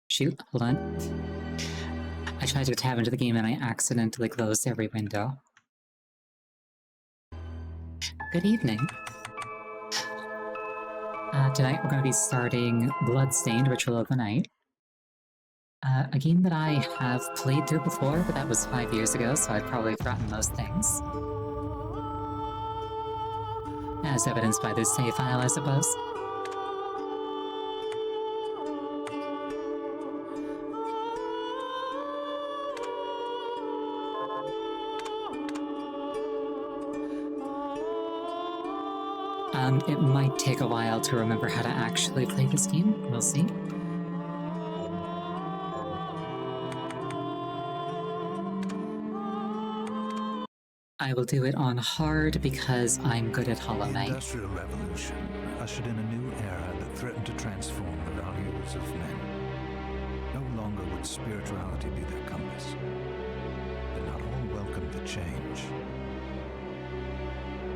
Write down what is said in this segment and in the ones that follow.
Shoot, hold on. I tried to tab into the game and I accidentally closed every window. Good evening. Tonight we're going to be starting Bloodstained, Ritual of the Night. A game that I have played through before, but that was 5 years ago, so I've probably forgotten most things. As evidenced by this save file, I suppose. It might take a while to remember how to actually play this game. We'll see. I will do it on hard because I'm good at Hollow Knight. The Industrial Revolution ushered in a new era that threatened to transform the values of men. No longer would spirituality be their compass, but not all welcomed the change.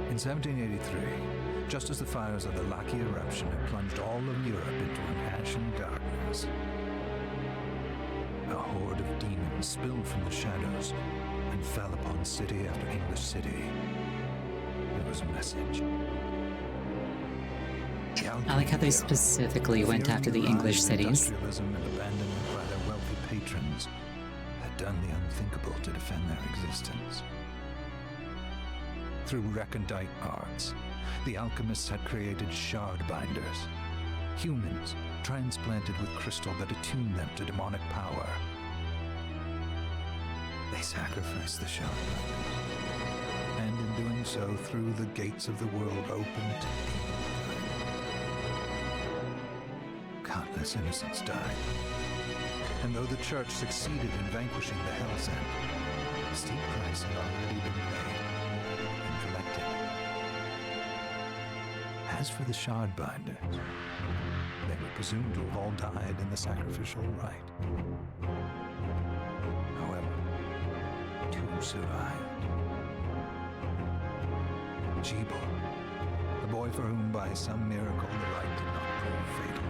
In 1783, just as the fires of the Laki eruption had plunged all of Europe into an ashen darkness, a horde of demons spilled from the shadows and fell upon city after English city. There was a message. I like how they specifically went after the English cities. Industrialism and abandonment by their wealthy patrons had done the unthinkable to defend their existence. Through recondite arts, the alchemists had created shard binders, humans transplanted with crystal that attuned them to demonic power. They sacrificed the shard binders, and in doing so threw the gates of the world open to countless innocents died. And though the church succeeded in vanquishing the Hell's End, a steep price had already been paid and collected. As for the shard binders, they were presumed to have all died in the sacrificial rite. However, two survived. Jebel, the boy for whom by some miracle the rite did not prove fatal.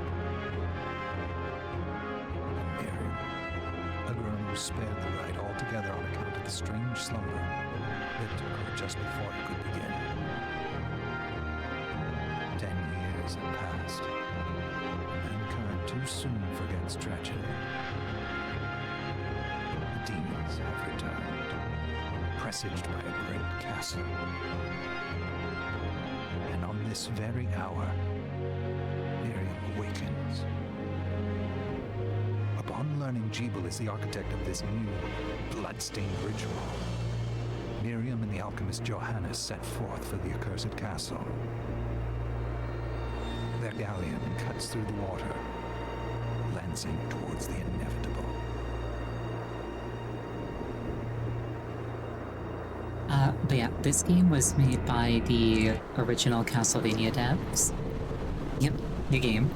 And Miriam, a girl who was spared the rite altogether on account of the strange slumber that took her just before it could begin. 10 years have passed. Mankind too soon forgets tragedy. The demons have returned, presaged by a great castle. And on this very hour, Miriam awakens. Upon learning Jebel is the architect of this new, bloodstained ritual, Miriam and the alchemist Johannes set forth for the accursed castle. Their galleon cuts through the water, lancing towards the inevitable. But yeah, this game was made by the original Castlevania devs. Yep, new game.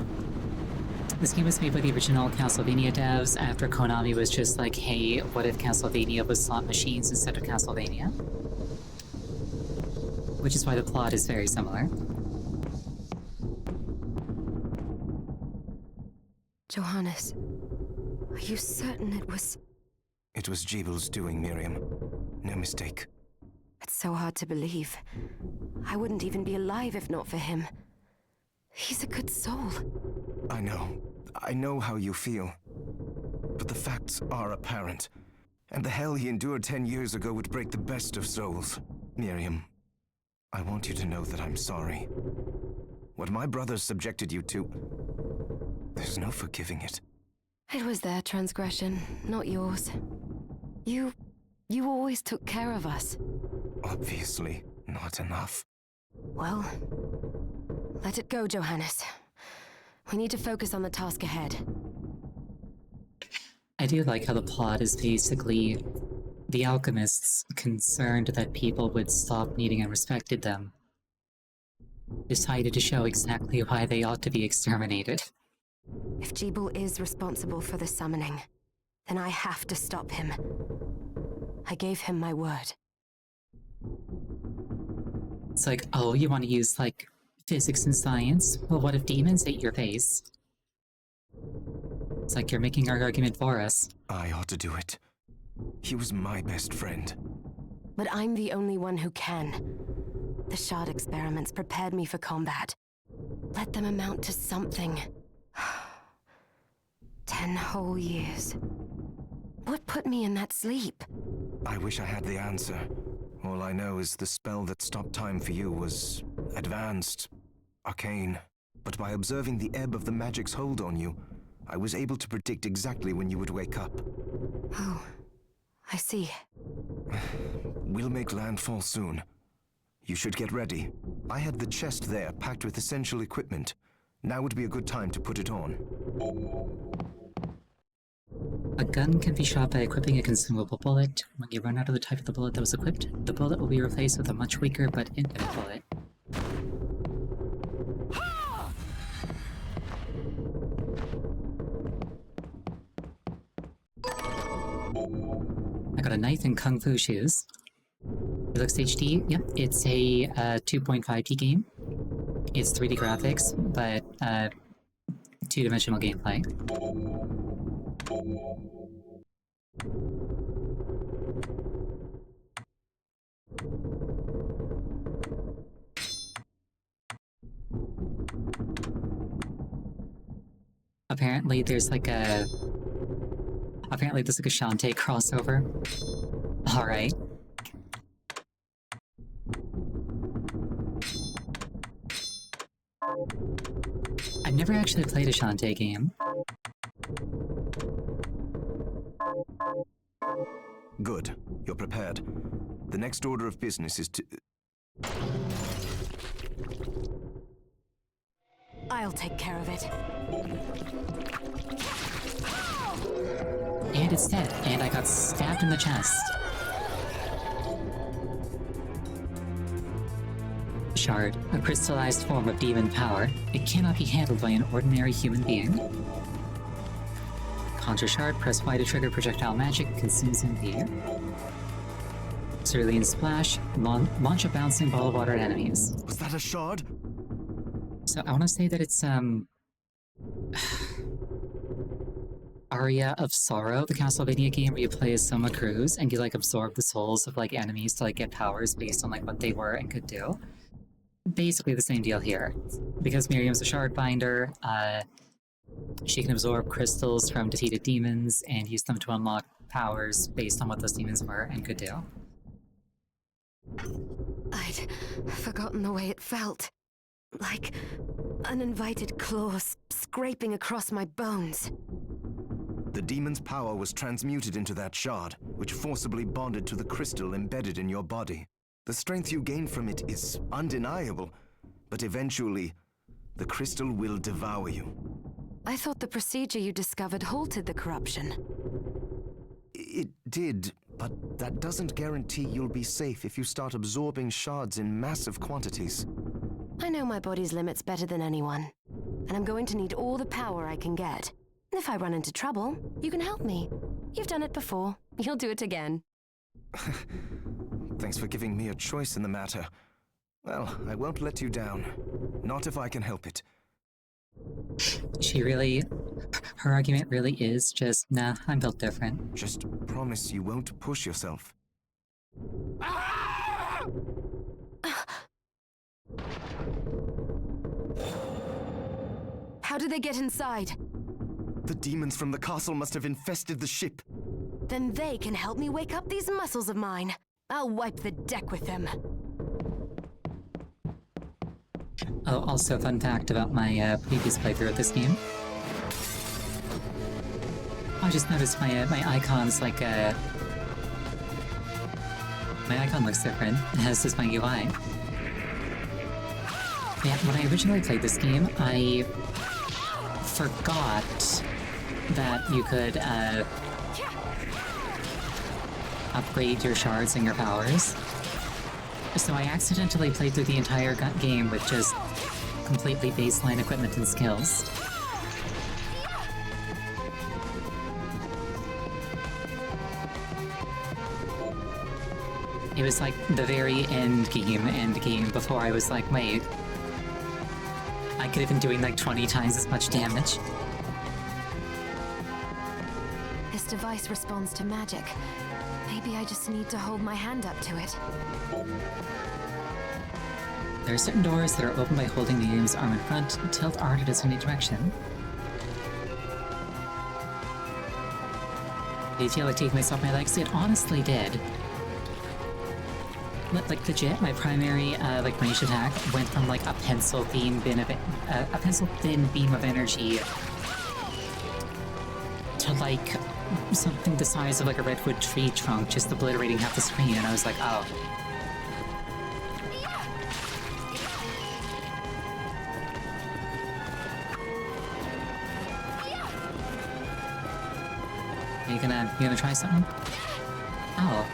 This game was made by the original Castlevania devs after Konami was just like, hey, what if Castlevania was slot machines instead of Castlevania? Which is why the plot is very similar. Johannes, are you certain it was... It was Jebel's doing, Miriam. No mistake. It's so hard to believe. I wouldn't even be alive if not for him. He's a good soul. I know. I know how you feel. But the facts are apparent. And the hell he endured 10 years ago would break the best of souls. Miriam, I want you to know that I'm sorry. What my brothers subjected you to, there's no forgiving it. It was their transgression, not yours. You always took care of us. Obviously, not enough. Well, let it go, Johannes. We need to focus on the task ahead. I do like how the plot is basically the alchemists concerned that people would stop needing and respected them decided to show exactly why they ought to be exterminated. If Jebel is responsible for the summoning, then I have to stop him. I gave him my word. It's like, oh, you want to use, like, physics and science? Well, what if demons ate your face? It's like you're making our argument for us. I ought to do it. He was my best friend. But I'm the only one who can. The shard experiments prepared me for combat. Let them amount to something. 10 whole years. What put me in that sleep? I wish I had the answer. All I know is the spell that stopped time for you was advanced, arcane. But by observing the ebb of the magic's hold on you, I was able to predict exactly when you would wake up. Oh, I see. We'll make landfall soon. You should get ready. I had the chest there packed with essential equipment. Now would be a good time to put it on. A gun can be shot by equipping a consumable bullet. When you run out of the type of the bullet that was equipped, the bullet will be replaced with a much weaker but infinite bullet. I got a knife and kung fu shoes. It looks HD. Yep, it's a 2.5D game. It's 3D graphics, but two-dimensional gameplay. Apparently there's like a Shantae crossover. Alright. never actually played a Shantae game. Good. You're prepared. The next order of business is to... I'll take care of it. And it's dead, and I got stabbed in the chest. Shard, a crystallized form of demon power. It cannot be handled by an ordinary human being. Conjure Shard, press Y to trigger projectile magic, consumes MP. Cerulean Splash, launch a bouncing ball of water at enemies. Was that a shard? So I want to say that it's, Aria of Sorrow, the Castlevania game where you play as Soma Cruz and you, like, absorb the souls of, like, enemies to, like, get powers based on, like, what they were and could do. Basically the same deal here. Because Miriam's a shard binder, she can absorb crystals from defeated demons and use them to unlock powers based on what those demons were and could do. I'd forgotten the way it felt. Like an uninvited claw scraping across my bones. The demon's power was transmuted into that shard, which forcibly bonded to the crystal embedded in your body. The strength you gain from it is undeniable, but eventually, the crystal will devour you. I thought the procedure you discovered halted the corruption. It did, but that doesn't guarantee you'll be safe if you start absorbing shards in massive quantities. I know my body's limits better than anyone, and I'm going to need all the power I can get. If I run into trouble, you can help me. You've done it before. You'll do it again. Thanks for giving me a choice in the matter. Well, I won't let you down. Not if I can help it. Her argument really is just, nah, I'm built different. Just promise you won't push yourself. How did they get inside? The demons from the castle must have infested the ship. Then they can help me wake up these muscles of mine. I'll wipe the deck with them. Oh, also, fun fact about my previous playthrough of this game. I just noticed my icon's like my icon looks different, as does my UI. Yeah, when I originally played this game, I forgot that you could upgrade your shards and your powers. So I accidentally played through the entire game with just completely baseline equipment and skills. It was like the very end game before I was like, wait, I could have been doing like 20 times as much damage. This device responds to magic. Maybe I just need to hold my hand up to it. There are certain doors that are opened by holding the Miriam's arm in front. Tilt R to designate direction. Did you feel like taking this off my legs? It honestly did. Like legit, my primary like range attack went from like a pencil thin beam of energy to like something the size of like a redwood tree trunk, just obliterating half the screen, and I was like, oh. You gonna try something? Oh.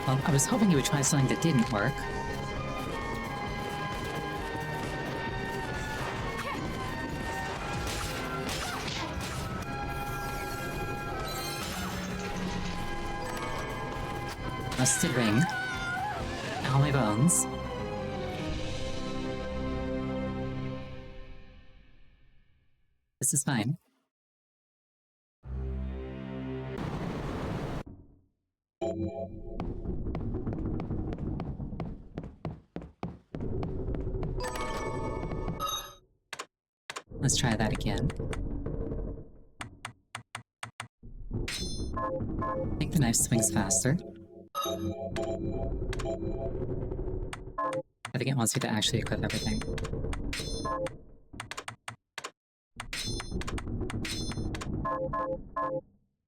Well, I was hoping you would try something that didn't work. Rusted ring. Ow, my bones. This is fine. Let's try that again. I think the knife swings faster. I think it wants you to actually equip everything.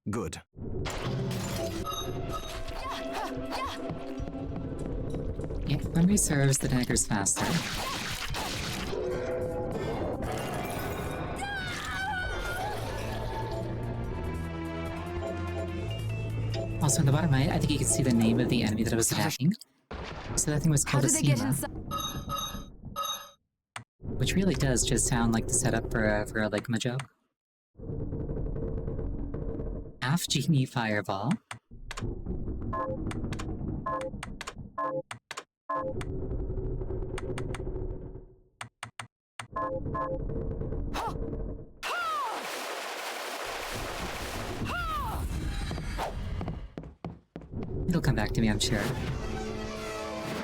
Good. Yeah, memory serves, the dagger's faster. Also, on the bottom right, I think you can see the name of the enemy that I was attacking. So that thing was How called a did they get Sema, inside? which really does just sound like the setup for a Ligma joke. Half Genie Fireball. It'll come back to me, I'm sure.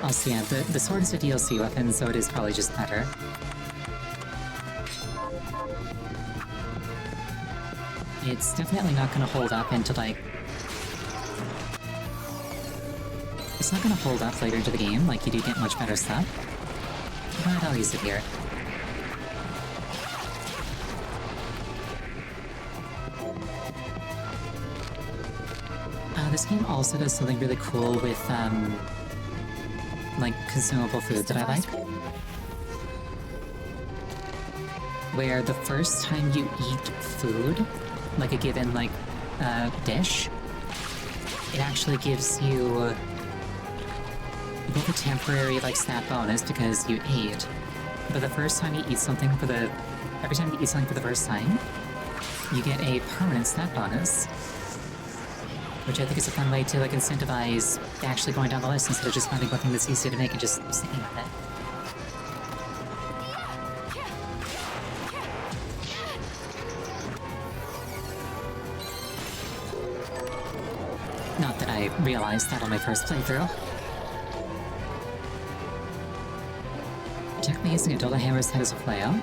Also, yeah, the sword is a DLC weapon, so it is probably just better. It's definitely not gonna hold up into, like... It's not gonna hold up later into the game, like, you do get much better stuff. But I'll use it here. This game also does something really cool with, like, consumable food that I like. Where the first time you eat food, like a given, like, dish, it actually gives you both a temporary, like, stat bonus because you ate, but the first time you eat something every time you eat something for the first time, you get a permanent stat bonus. Which I think is a fun way to, like, incentivize actually going down the list instead of just finding one thing that's easy to make and just sticking with it. Not that I realized that on my first playthrough. Attack me using a Dola Hammer's head as a flail.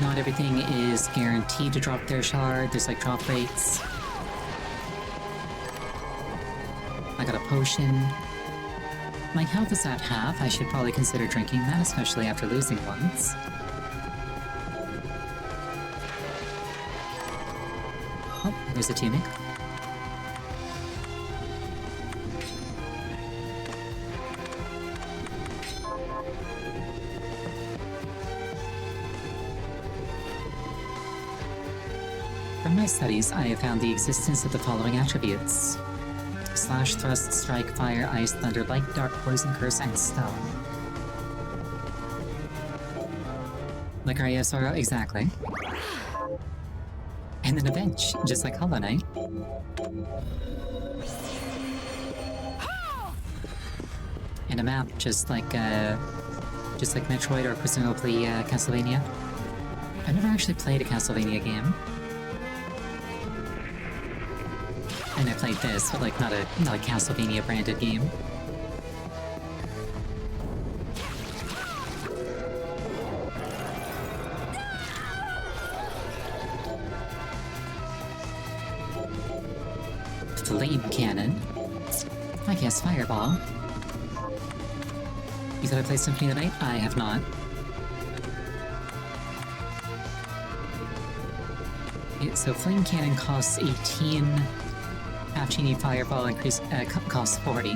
Not everything is guaranteed to drop their shard, there's like drop rates. I got a potion. My health is at half, I should probably consider drinking that, especially after losing once. Oh, there's a tunic. From my studies, I have found the existence of the following attributes. Slash, thrust, strike, fire, ice, thunder, light, dark, poison, curse, and stone. Like our ESRO? Exactly. And then a bench, just like Hollow Knight. And a map, just like Metroid or presumably Castlevania. I've never actually played a Castlevania game. And I played this, but like not a Castlevania branded game. Flame cannon. I guess fireball. You thought I played Symphony of the Night? I have not. So flame cannon costs 18. Half Genie Fireball costs 40.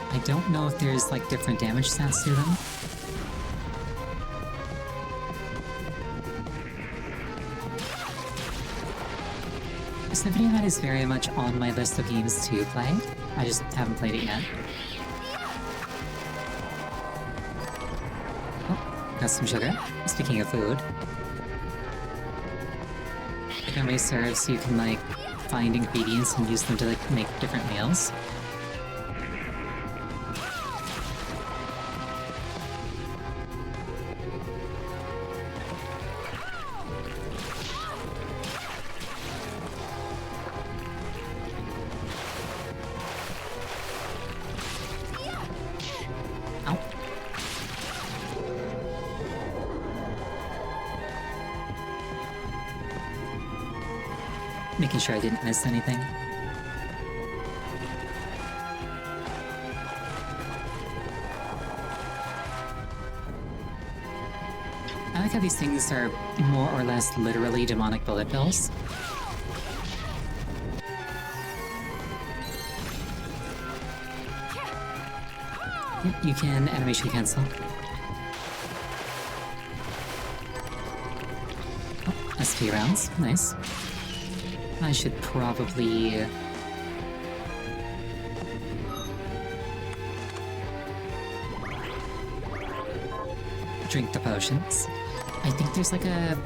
I don't know if there's like different damage stats to them. Symphony of the Night is very much on my list of games to play. I just haven't played it yet. Oh, got some sugar. Speaking of food. It memory serves so you can like find ingredients and use them to like make different meals. Ow. making sure I didn't miss anything. I like how these things are more or less literally demonic bullet bills. Yep, you can animation cancel. Oh, SP rounds, nice. I should probably... drink the potions. I think there's like a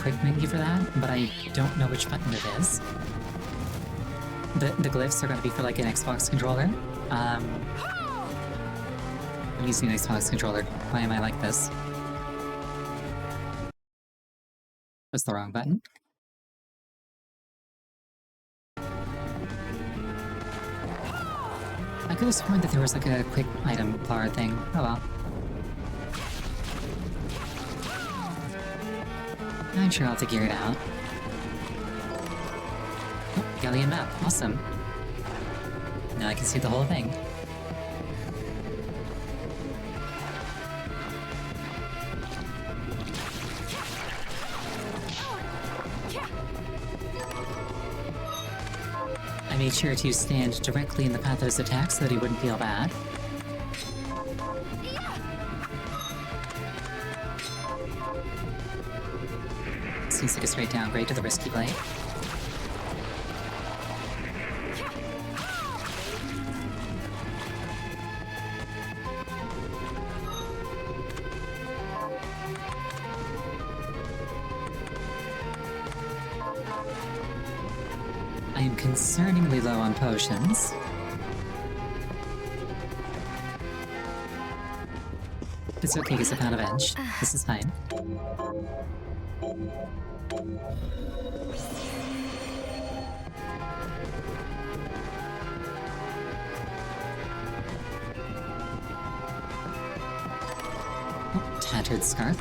quick menu for that, but I don't know which button it is. The glyphs are gonna be for like an Xbox controller. I'm using an Xbox controller. Why am I like this? That's the wrong button. I could have sworn that there was like a quick item bar thing. Oh well. I'm sure I'll figure it out. Oh, Galleon map. Awesome. Now I can see the whole thing. I made sure to stand directly in the path of his attack so that he wouldn't feel bad. Seems like a straight downgrade to the Risky Blade. I am concerningly low on potions. It's okay because I'm out of edge. This is fine. Oh, tattered scarf.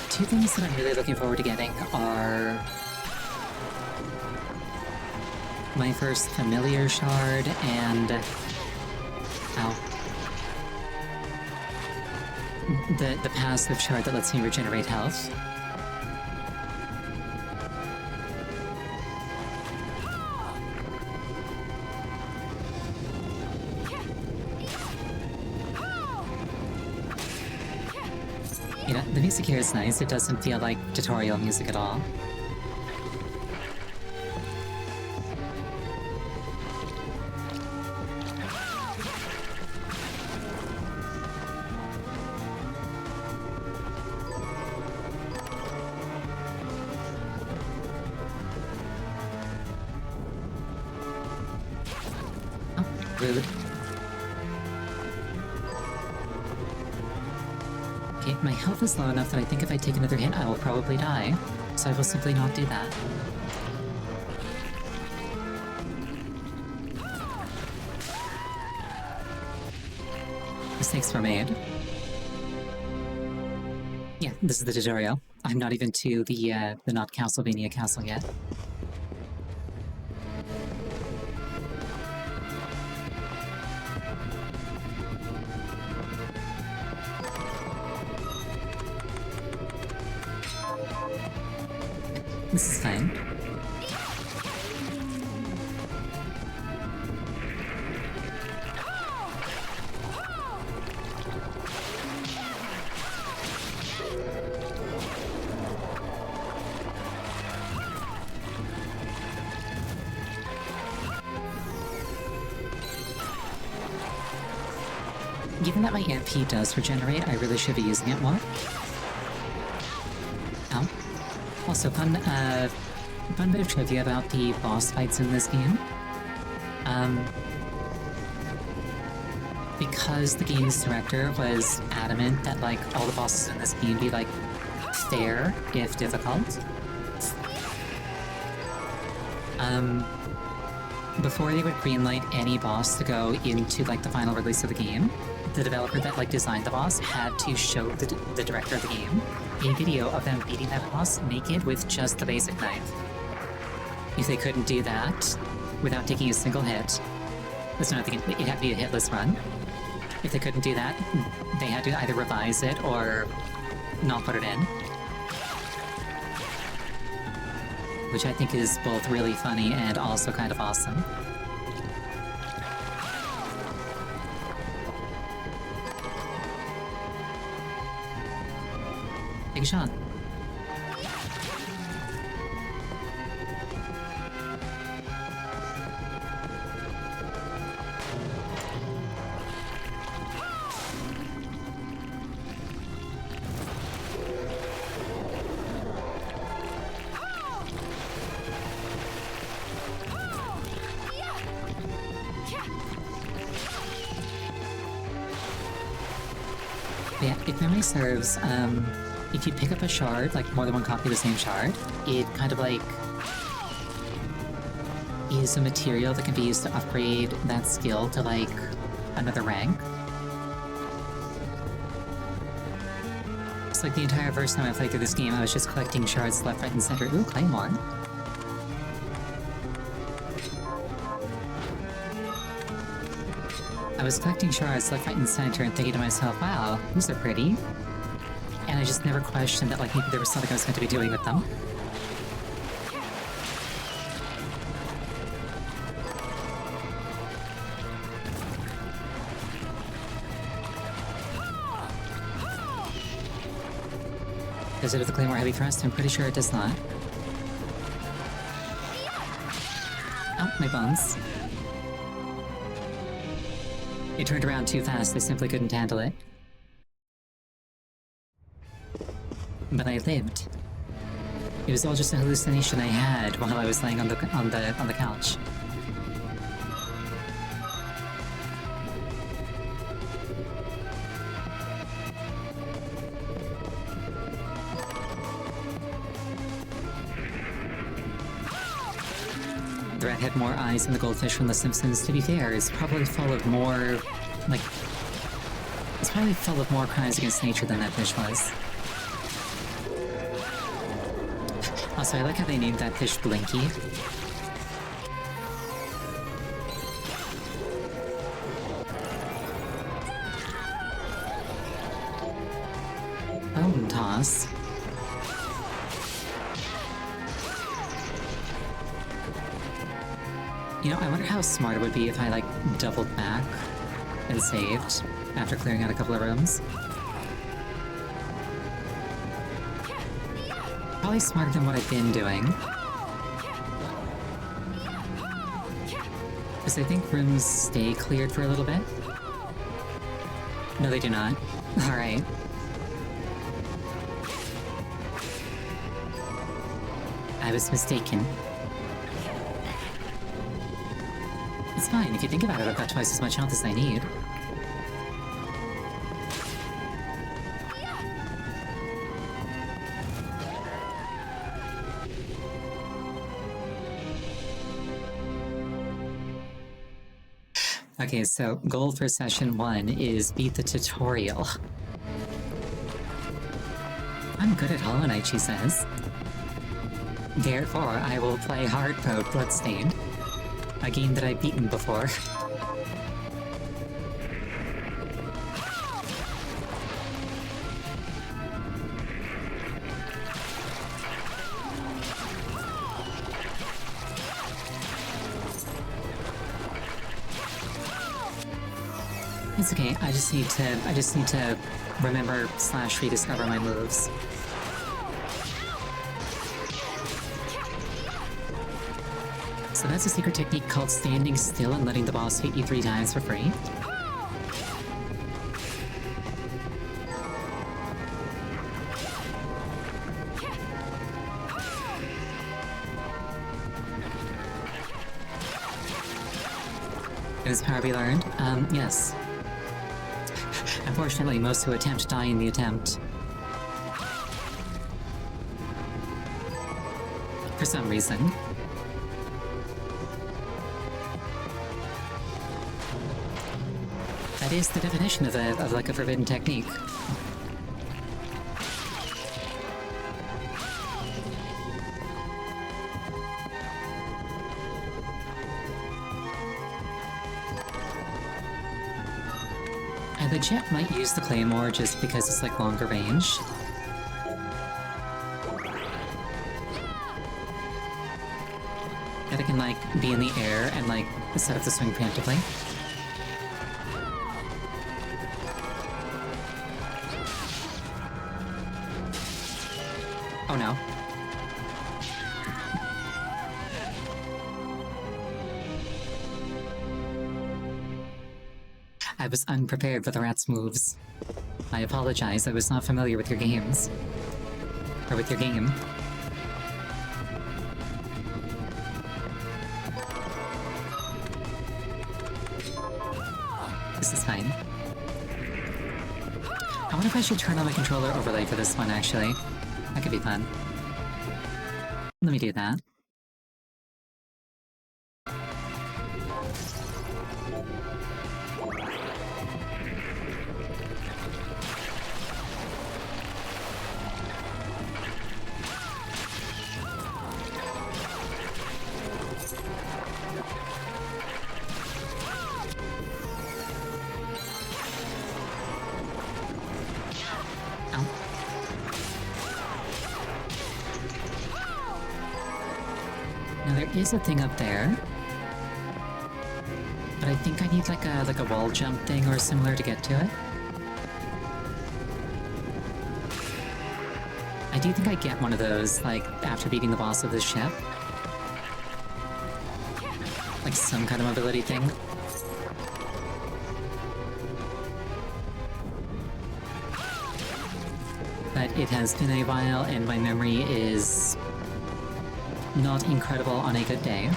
Two things that I'm really looking forward to getting are my first familiar shard and the passive shard that lets me regenerate health. You know, the music here is nice. It doesn't feel like tutorial music at all. Oh, rude. Okay, my health is low enough that I think if I take another hit, I will probably die. So I will simply not do that. Mistakes were made. Yeah, this is the tutorial. I'm not even to the not Castlevania castle yet. This is fine. Given that my MP does regenerate, I really should be using it more. Ow. Also, fun bit of trivia about the boss fights in this game. because the game's director was adamant that like all the bosses in this game be like fair if difficult. Before they would greenlight any boss to go into like the final release of the game, the developer that like designed the boss had to show the director of the game a video of them beating that boss naked with just the basic knife. If they couldn't do that without taking a single hit, it had to be a hitless run. If they couldn't do that, they had to either revise it or not put it in. Which I think is both really funny and also kind of awesome. Take a shot. Yeah, if memory serves, if you pick up a shard, like more than one copy of the same shard, it kind of like is a material that can be used to upgrade that skill to like another rank. It's like the entire first time I played through this game, I was just collecting shards left, right, and center. Ooh, Claymore. I was collecting shards left, right, and center and thinking to myself, wow, these are pretty. And I just never questioned that like maybe there was something I was going to be doing with them. Does it have the Claymore Heavy Thrust? I'm pretty sure it does not. Oh, my bones. It turned around too fast, I simply couldn't handle it. But I lived. It was all just a hallucination I had while I was laying on the couch. The rat had more eyes than the goldfish from The Simpsons. To be fair, it's probably full of more, like... It's probably full of more crimes against nature than that fish was. Also, I like how they named that fish Blinky. Bone toss. You know, I wonder how smart it would be if I, like, doubled back and saved after clearing out a couple of rooms. Probably smarter than what I've been doing. Because I think rooms stay cleared for a little bit. No, they do not. Alright. I was mistaken. It's fine, if you think about it, I've got twice as much health as I need. Okay, so goal for session 1 is beat the tutorial. I'm good at Hollow Knight, she says. Therefore, I will play hard mode Bloodstained, a game that I've beaten before. It's okay, I just need to remember / rediscover my moves. So that's a secret technique called standing still and letting the boss hit you 3 times for free. Is power be learned? Yes. Unfortunately, most who attempt die in the attempt. For some reason. That is the definition of like a forbidden technique. I legit might use the claymore just because it's like longer range. That I can like be in the air and like set up the swing preemptively. Oh no. I was unprepared for the rat's moves. I apologize, I was not familiar with your games. Or with your game. This is fine. I wonder if I should turn on my controller overlay for this one, actually. That could be fun. Let me do that. Now there is a thing up there, but I think I need like a wall jump thing or similar to get to it. I do think I get one of those like after beating the boss of this ship, like some kind of mobility thing. But it has been a while, and my memory is not incredible on a good day.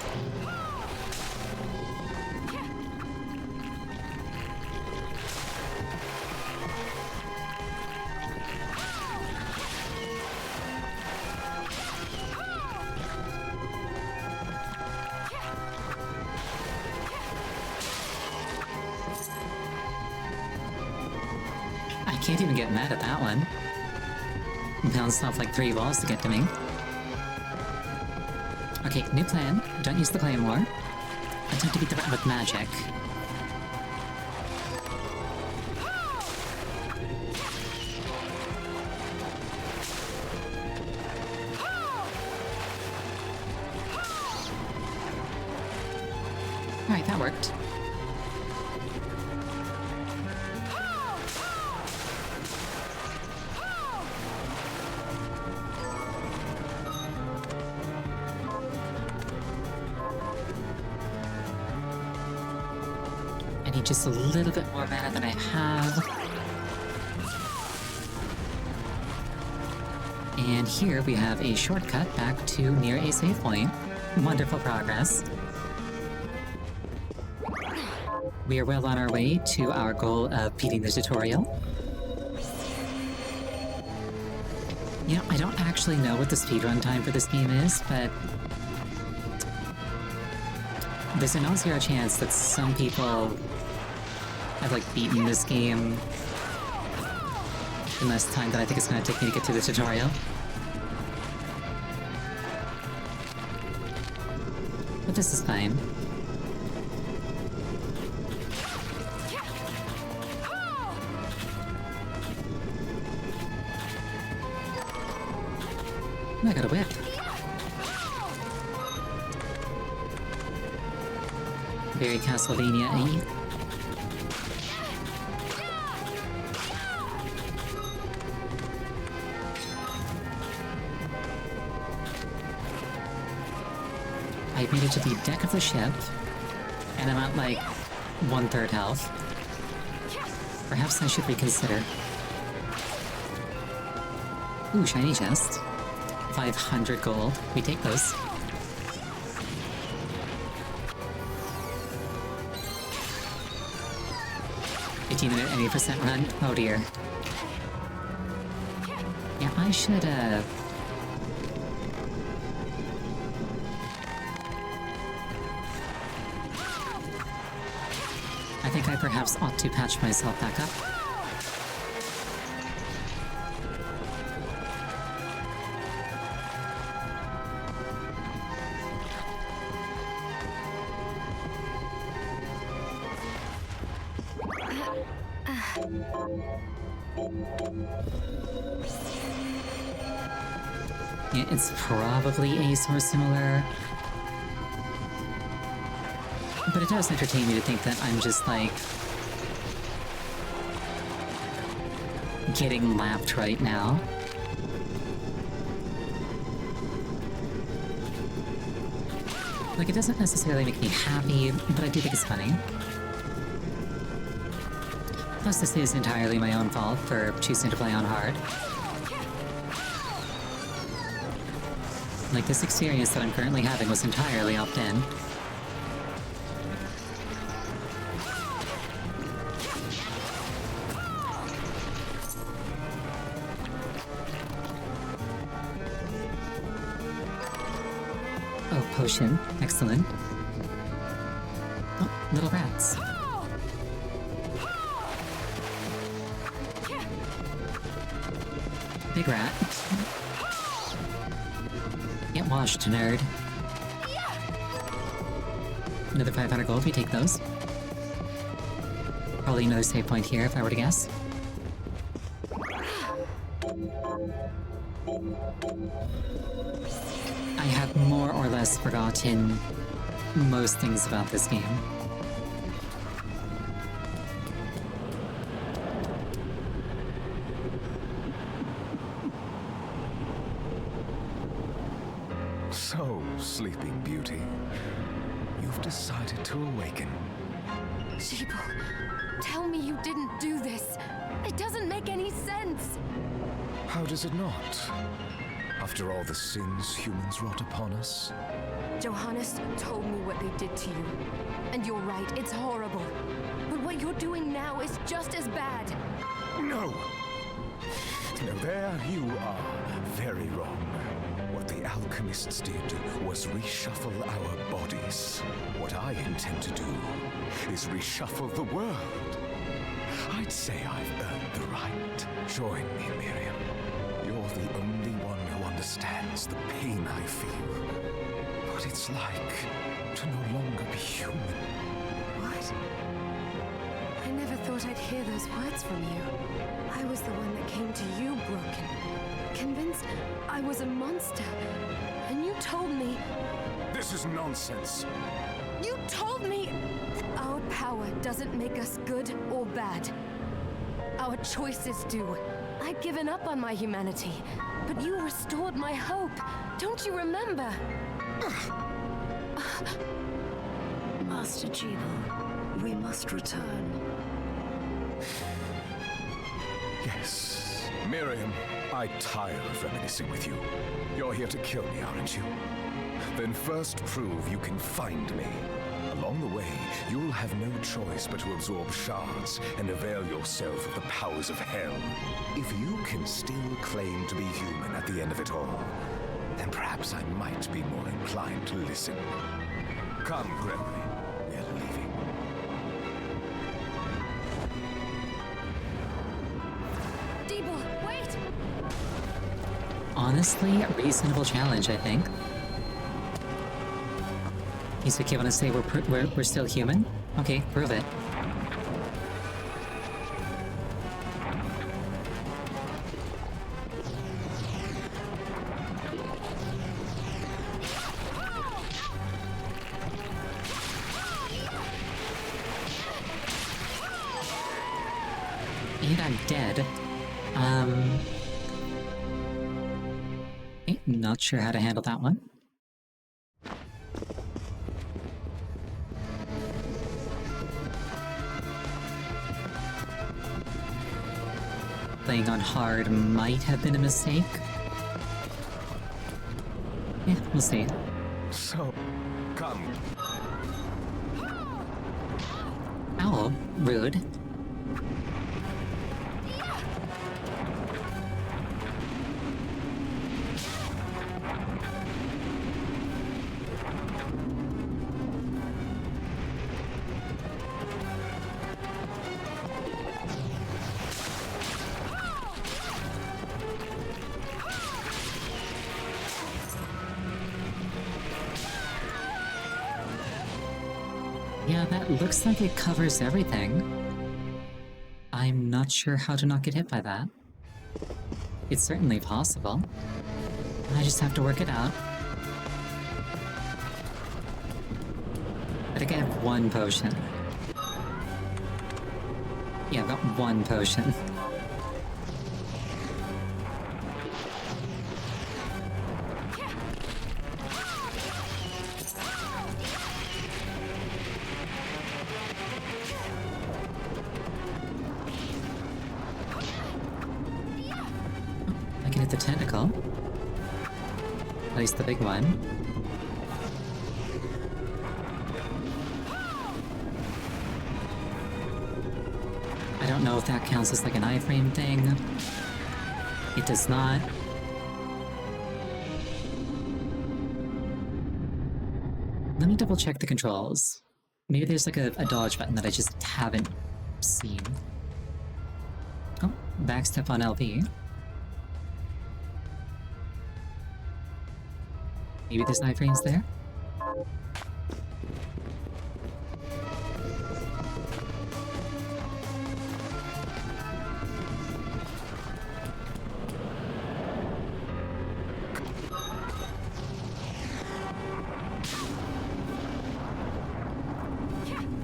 I can't even get mad at that one. Bounced off like 3 walls to get to me. Okay, new plan. Don't use the claymore. Attempt to beat the rat with magic. Alright, that worked. I need just a little bit more mana than I have. And here we have a shortcut back to near a save point. Wonderful progress. We are well on our way to our goal of beating the tutorial. You know, I don't actually know what the speedrun time for this game is, but there's a non-zero chance that some people have like beaten this game in less time than I think it's going to take me to get through the tutorial. But this is fine. I got a whip. Very Castlevania-y. I've made it to the deck of the ship, and I'm at like 1/3 health. Perhaps I should reconsider. Ooh, shiny chest. 500 gold. We take those. It 15-minute 80% run? Oh dear. Yeah, I should, I think I perhaps ought to patch myself back up. Yeah, it's probably Ace or similar. But it does entertain me to think that I'm just, like, getting lapped right now. Like, it doesn't necessarily make me happy, but I do think it's funny. Plus, this is entirely my own fault for choosing to play on hard. Like, this experience that I'm currently having was entirely opt-in. Oh, potion. Excellent. Oh, little rats. Big rat. Get washed, nerd. Another 500 gold, we take those. Probably another save point here, if I were to guess. I have more or less forgotten most things about this game. So, Sleeping Beauty, you've decided to awaken. Sheeple, tell me you didn't do this. It doesn't make any sense. How does it not? After all the sins humans wrought upon us? Johannes told me what they did to you. And you're right, it's horrible. But what you're doing now is just as bad. No! No, there you are. Very wrong. What the alchemists did was reshuffle our bodies. What I intend to do is reshuffle the world. I'd say I've earned the right. Join me, Miriam. You're the only one who understands the pain I feel. What it's like to no longer be human. What? I never thought I'd hear those words from you. I was the one that came to you broken. Convinced I was a monster. And you told me... This is nonsense. You told me that our power doesn't make us good or bad. Our choices do. I'd given up on my humanity, but you restored my hope. Don't you remember? Master Jeeble, we must return. Yes. Miriam, I tire of reminiscing with you. You're here to kill me, aren't you? Then first prove you can find me. Along the way, you'll have no choice but to absorb shards and avail yourself of the powers of hell. If you can still claim to be human at the end of it all, then perhaps I might be more inclined to listen. Come, Gregory. We're leaving. Deeble, wait! Honestly, a reasonable challenge, I think. He's okay when I say we're still human? Okay, prove it. And I'm dead. Not sure how to handle that one. Playing on hard might have been a mistake. Yeah, we'll see. So, come. Ow, rude. Yeah, that looks like it covers everything. I'm not sure how to not get hit by that. It's certainly possible. I just have to work it out. I think I have one potion. Yeah, I've got one potion. I can hit the tentacle. At least the big one. I don't know if that counts as like an iframe thing. It does not. Let me double check the controls. Maybe there's like a dodge button that I just haven't seen. Oh, backstep on LV. Maybe there's iframes there?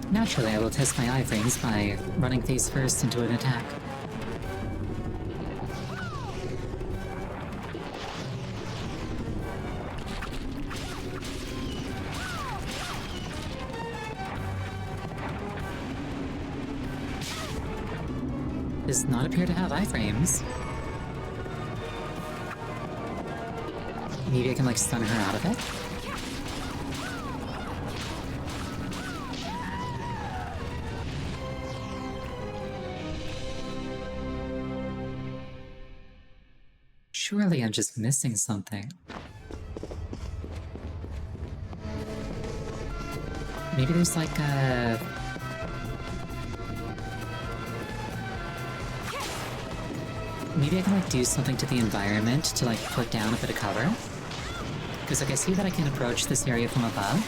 Naturally, I will test my iframes by running face first into an attack. Does not appear to have iframes. Maybe I can like stun her out of it? Surely I'm just missing something. Maybe there's like a... Maybe I can like do something to the environment to like put down a bit of cover? Because like I see that I can approach this area from above.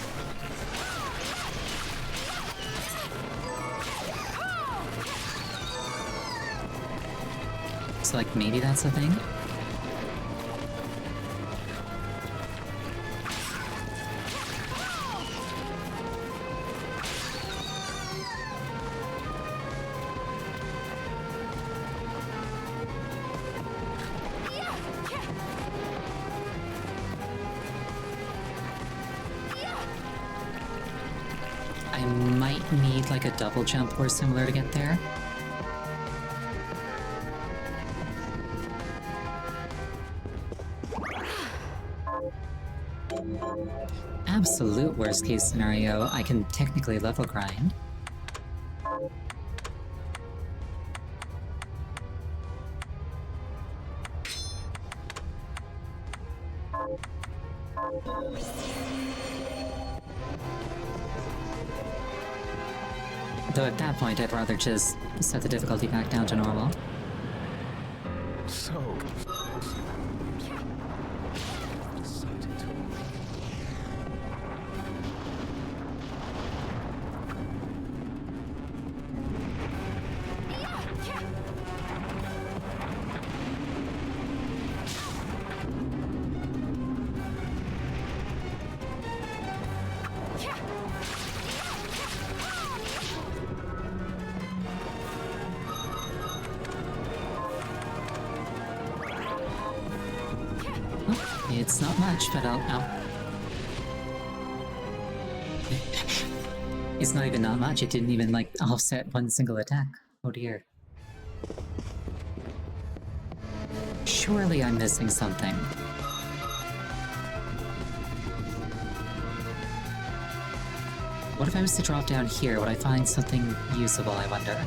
So like maybe that's the thing? I might need like a double jump or similar to get there. Absolute worst case scenario, I can technically level grind. Though at that point, I'd rather just set the difficulty back down to normal. So... It's not much, but I'll... It's not even not much, it didn't even, like, offset one single attack. Oh dear. Surely I'm missing something. What if I was to drop down here? Would I find something usable, I wonder?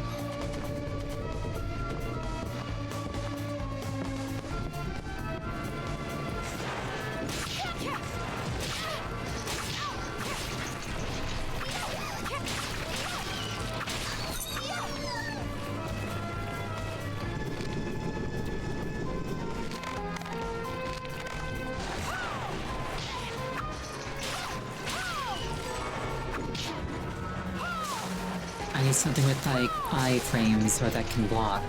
need something with, like, iframes or that can block.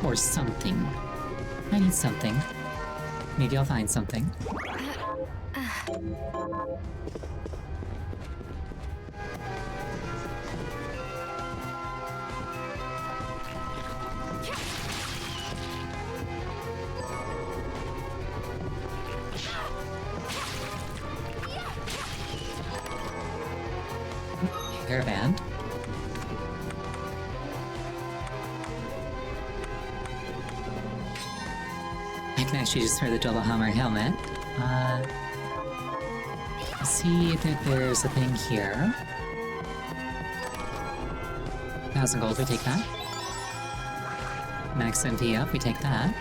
Or something. I need something. Maybe I'll find something. Hairband. I can actually just wear the double hammer helmet. I see that there's a thing here. 1,000 gold, we take that. Max MP up, we take that.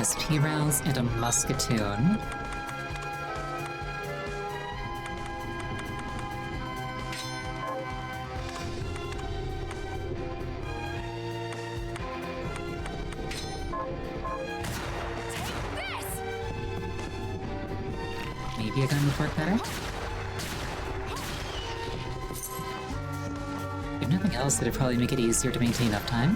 SP rounds and a musketoon. Maybe a gun would work better? If nothing else, that'd probably make it easier to maintain uptime.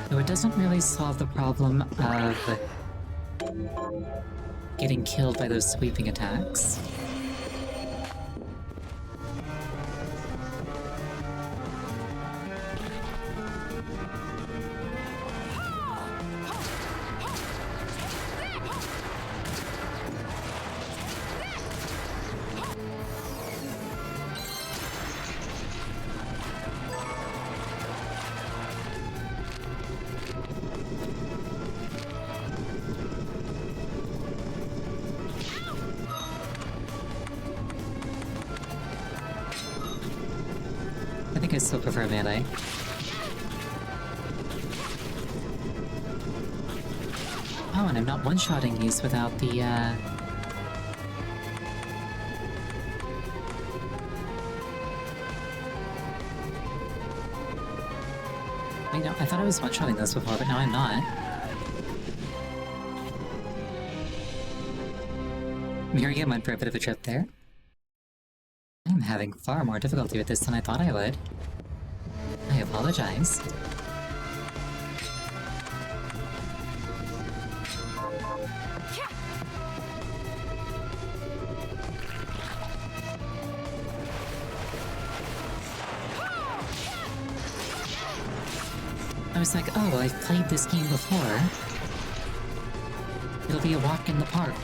Though it doesn't really solve the problem of getting killed by those sweeping attacks. I think I still prefer melee. Oh, and I'm not one-shotting these without the, Wait, no, I thought I was one-shotting those before, but now I'm not. Miriam went for a bit of a trip there. I'm having far more difficulty with this than I thought I would. I apologize. I was like, oh, I've played this game before. It'll be a walk in the park.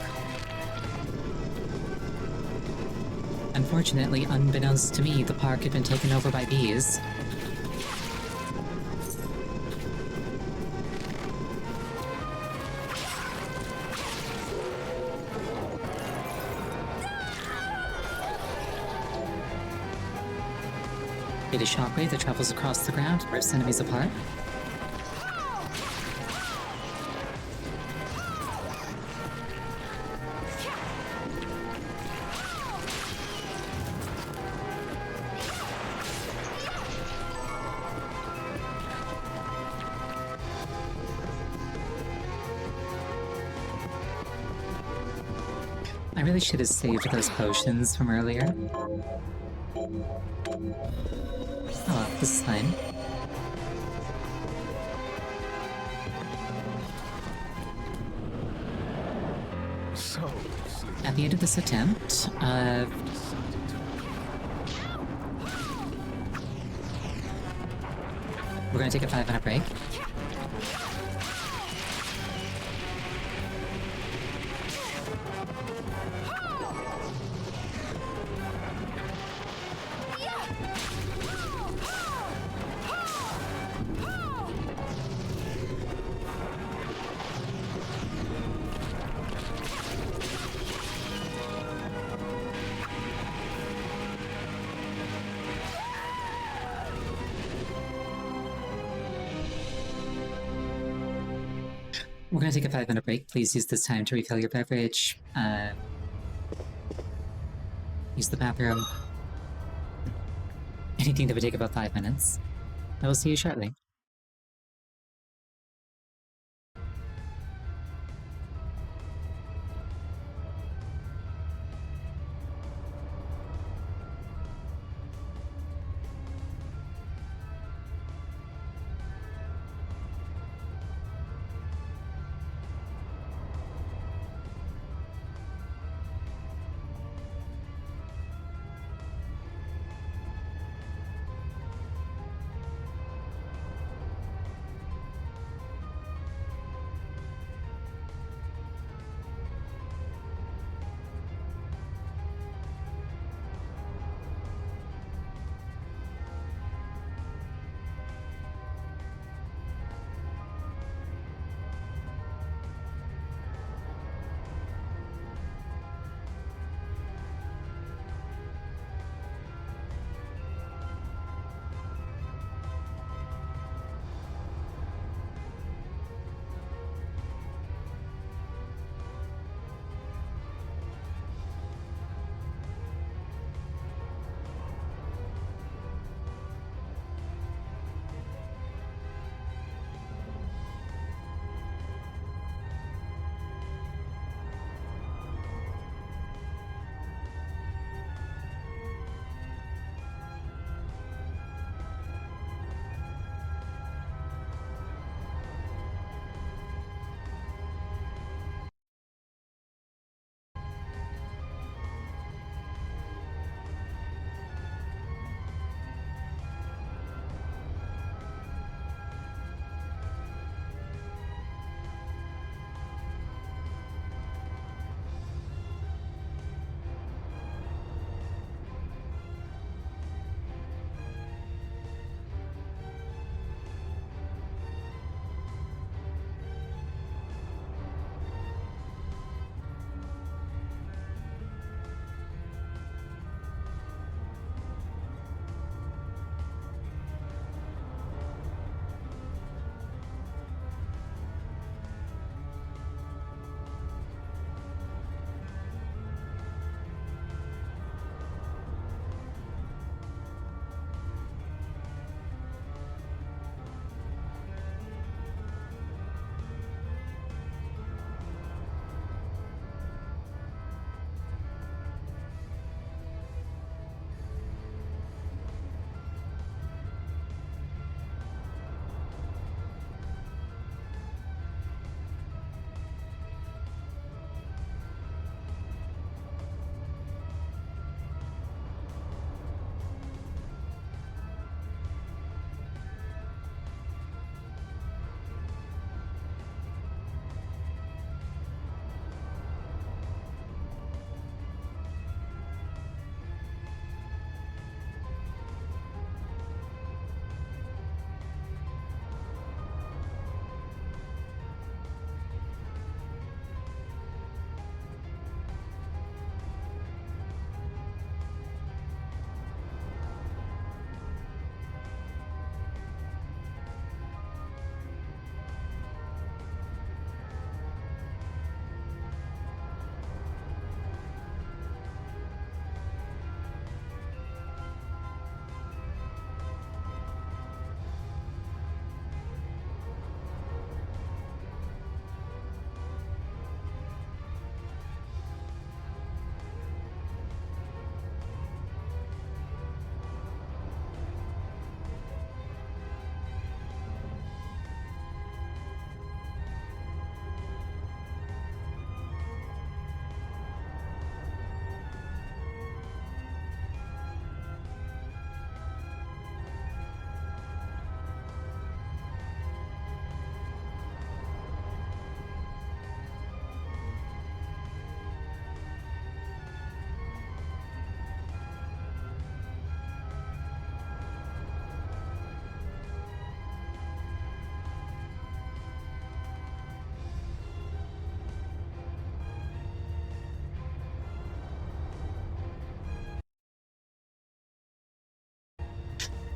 Unfortunately, unbeknownst to me, the park had been taken over by bees. Get a shockwave that travels across the ground, rips enemies apart. I really should have saved those potions from earlier. Oh, this is fine. So, At the end of this attempt, we're gonna take a 5-minute break. We're gonna take a 5-minute break. Please use this time to refill your beverage. use the bathroom. Anything that would take about 5 minutes. I will see you shortly.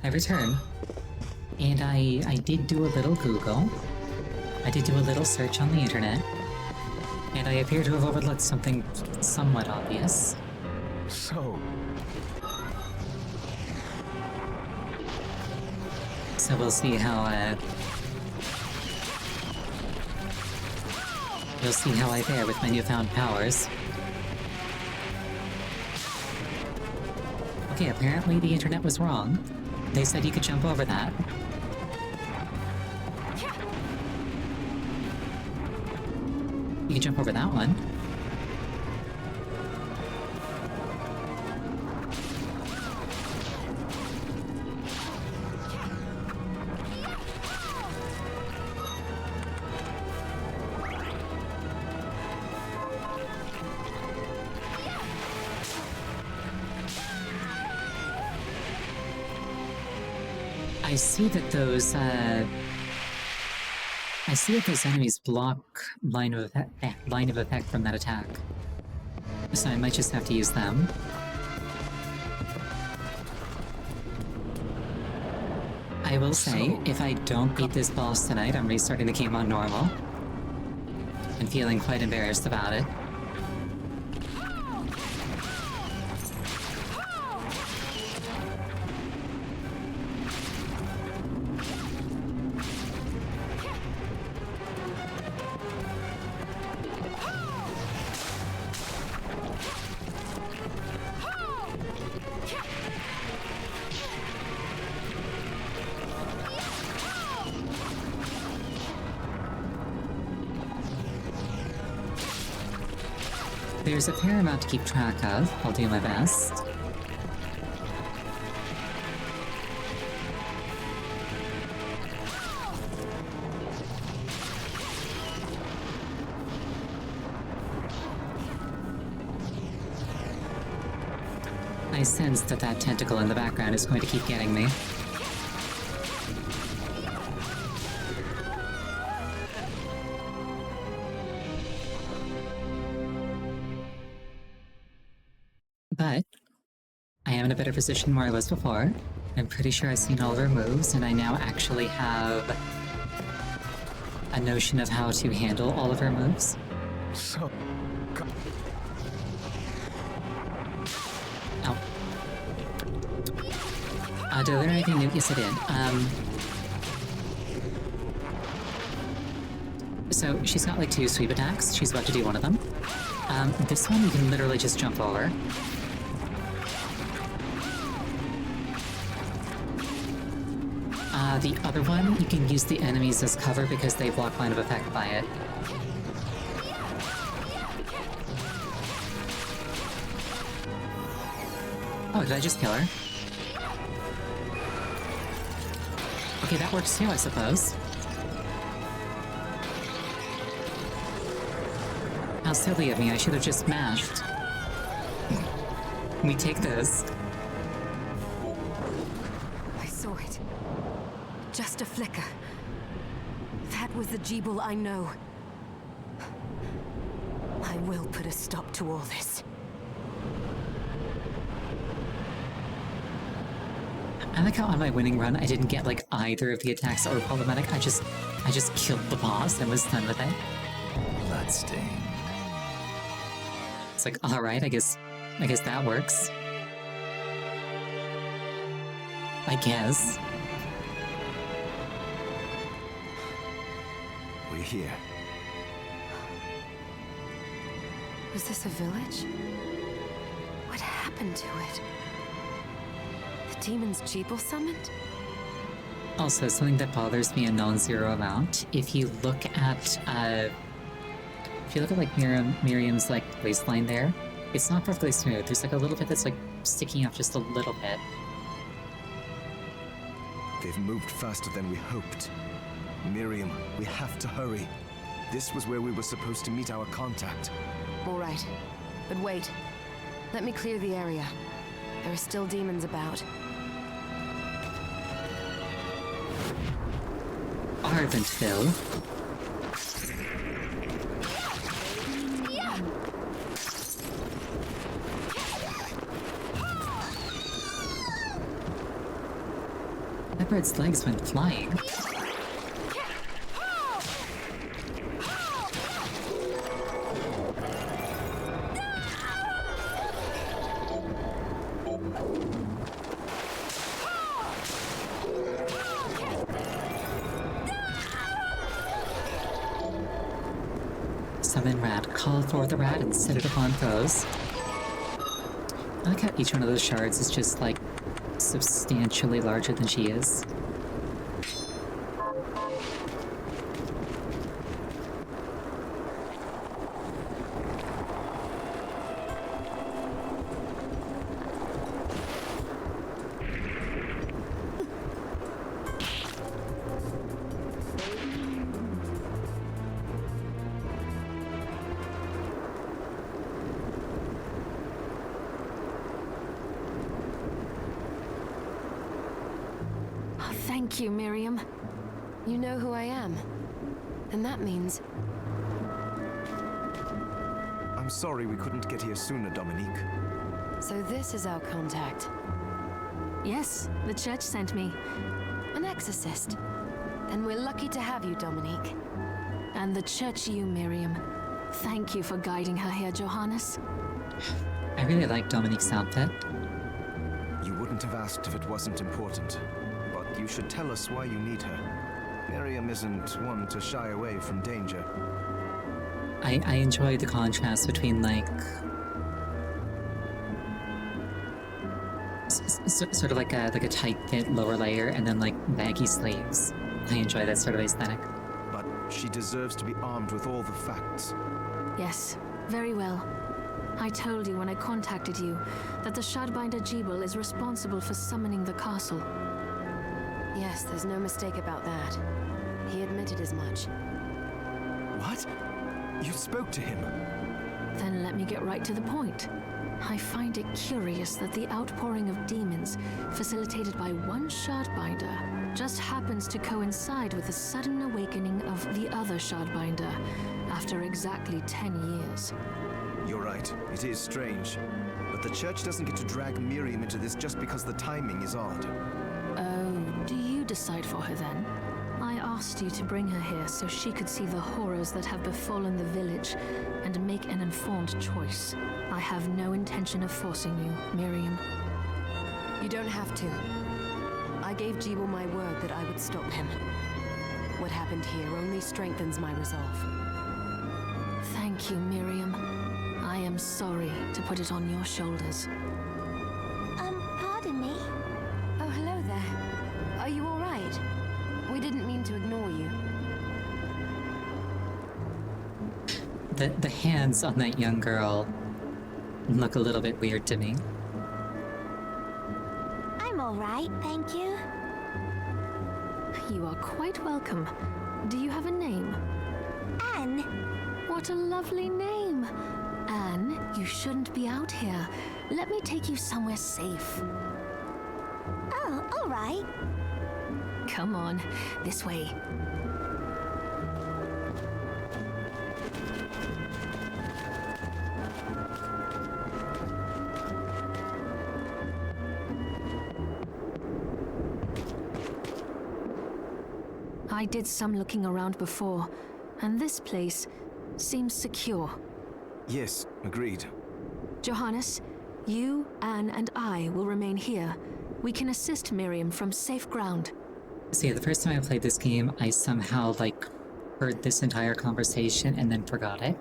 I return, and I did do a little Google. I did do a little search on the internet, and I appear to have overlooked something somewhat obvious. So, So we'll see how, You'll see how I fare with my newfound powers. Okay, apparently the internet was wrong. They said you could jump over that. You can jump over that one. I see that those enemies block line of effect from that attack. So I might just have to use them. I will say, if I don't beat this boss tonight, I'm restarting the game on normal. And feeling quite embarrassed about it. There's a fair amount to keep track of. I'll do my best. I sense that that tentacle in the background is going to keep getting me. But I am in a better position where I was before. I'm pretty sure I've seen all of her moves, and I now actually have a notion of how to handle all of her moves. so, Oh. Did I learn anything new? Yes, I did. So she's got like 2 sweep attacks. She's about to do one of them. This one you can literally just jump over. The other one, you can use the enemies as cover because they block line of effect by it. Oh, did I just kill her? Okay, that works too, I suppose. How silly of me, I should have just mashed. We take this. I saw it. Just a flicker. That was the Jeeble I know. I will put a stop to all this. I like how on my winning run I didn't get like either of the attacks that were problematic. I just killed the boss and was done with it. Bloodstained. It's like, alright, I guess that works. I guess. We're here. Was this a village? What happened to it? The demon's Jeeble summoned? Also, something that bothers me a non-zero amount, if you look at like Miriam's like waistline there, it's not perfectly smooth. There's like a little bit that's like sticking up just a little bit. They've moved faster than we hoped. Miriam, we have to hurry. This was where we were supposed to meet our contact. All right. But wait. Let me clear the area. There are still demons about. Arventville. That bird's legs went flying. Summon rat. Call for the rat and set it upon foes. I like how each one of those shards is just, like, substantially larger than she is. Thank you, Miriam. You know who I am. And that means... I'm sorry we couldn't get here sooner, Dominique. So this is our contact. Yes, the church sent me. An exorcist. Then we're lucky to have you, Dominique. And the church you, Miriam. Thank you for guiding her here, Johannes. I really like Dominique's outfit. You wouldn't have asked if it wasn't important. But you should tell us why you need her. Miriam isn't one to shy away from danger. I enjoy the contrast between, like... sort of like a tight-fit lower layer and then, like, baggy sleeves. I enjoy that sort of aesthetic. But she deserves to be armed with all the facts. Yes, very well. I told you when I contacted you that the Shardbinder Jebel is responsible for summoning the castle. Yes, there's no mistake about that. He admitted as much. What? You spoke to him? Then let me get right to the point. I find it curious that the outpouring of demons, facilitated by one Shardbinder, just happens to coincide with the sudden awakening of the other Shardbinder after exactly 10 years. You're right, it is strange. But the church doesn't get to drag Miriam into this just because the timing is odd. Oh, do you decide for her then? I asked you to bring her here so she could see the horrors that have befallen the village and make an informed choice. I have no intention of forcing you, Miriam. You don't have to. I gave Jebel my word that I would stop him. What happened here only strengthens my resolve. Thank you, Miriam. I am sorry to put it on your shoulders. Pardon me? Oh, hello there. Are you all right? We didn't mean to ignore you. The hands on that young girl look a little bit weird to me. I'm all right, thank you. You are quite welcome. Do you have a name? Anne. What a lovely name! Anne, you shouldn't be out here. Let me take you somewhere safe. Oh, all right. Come on, this way. I did some looking around before, and this place seems secure. Yes, agreed. Johannes, you, Anne, and I will remain here. We can assist Miriam from safe ground. So yeah, the first time I played this game, I somehow, like, heard this entire conversation and then forgot it.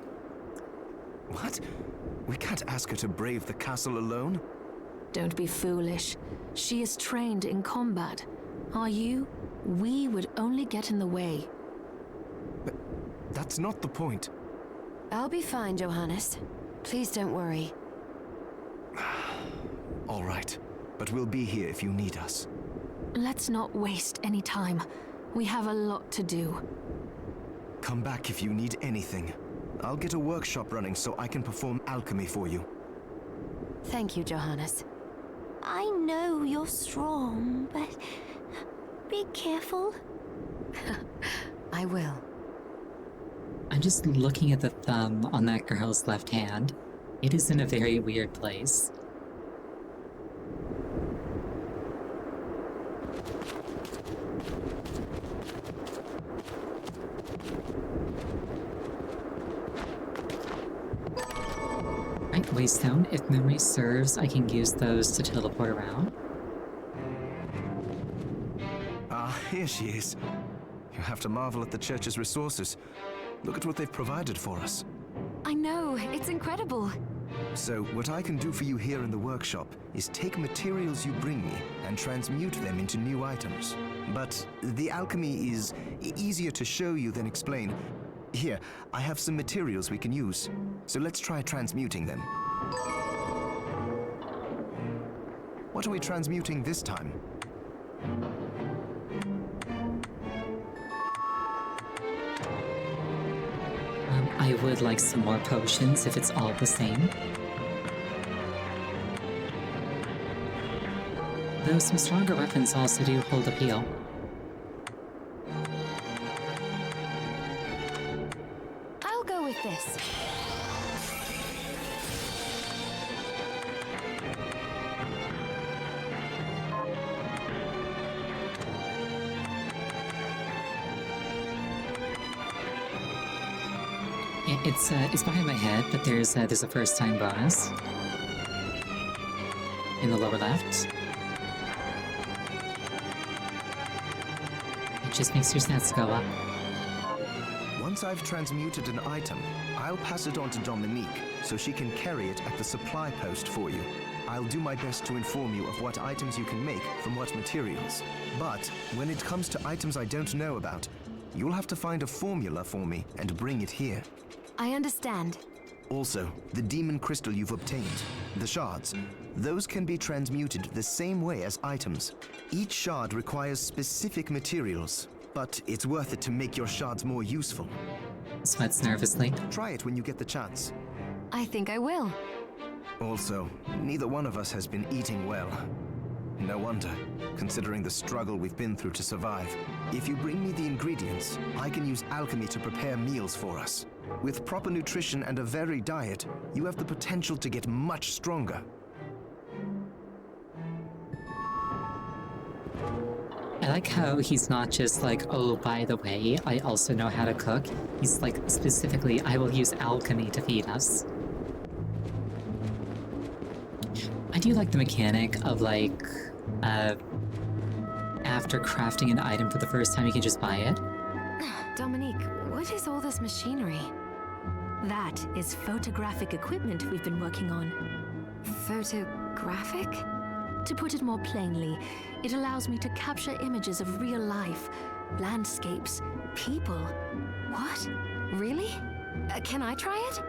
What? We can't ask her to brave the castle alone? Don't be foolish. She is trained in combat. Are you? We would only get in the way. But that's not the point. I'll be fine, Johannes. Please don't worry. All right, but we'll be here if you need us. Let's not waste any time. We have a lot to do. Come back if you need anything. I'll get a workshop running so I can perform alchemy for you. Thank you, Johannes. I know you're strong, but be careful. I will. I'm just looking at the thumb on that girl's left hand. It is in a very weird place. Right, Waystone. If memory serves, I can use those to teleport around. Ah, here she is. You have to marvel at the church's resources. Look at what they've provided for us. I know, it's incredible. So, what I can do for you here in the workshop is take materials you bring me and transmute them into new items. But the alchemy is easier to show you than explain. Here, I have some materials we can use. So let's try transmuting them. What are we transmuting this time? I would like some more potions if it's all the same. Though some stronger weapons also do hold appeal. I'll go with this. It's behind my head, but there's a first-time bonus in the lower left. It just makes your stats go up. Once I've transmuted an item, I'll pass it on to Dominique so she can carry it at the supply post for you. I'll do my best to inform you of what items you can make from what materials. But when it comes to items I don't know about, you'll have to find a formula for me and bring it here. I understand. Also, the demon crystal you've obtained, the shards, those can be transmuted the same way as items. Each shard requires specific materials, but it's worth it to make your shards more useful. Sweats nervously. Try it when you get the chance. I think I will. Also, neither one of us has been eating well. No wonder, considering the struggle we've been through to survive. If you bring me the ingredients, I can use alchemy to prepare meals for us. With proper nutrition and a varied diet, you have the potential to get much stronger. I like how he's not just like, oh, by the way, I also know how to cook. He's like, specifically, I will use alchemy to feed us. I do like the mechanic of like, after crafting an item for the first time, you can just buy it. Dominique, what is all this machinery? That is photographic equipment we've been working on. Photographic? To put it more plainly, it allows me to capture images of real life, landscapes, people. What? Really? Can I try it?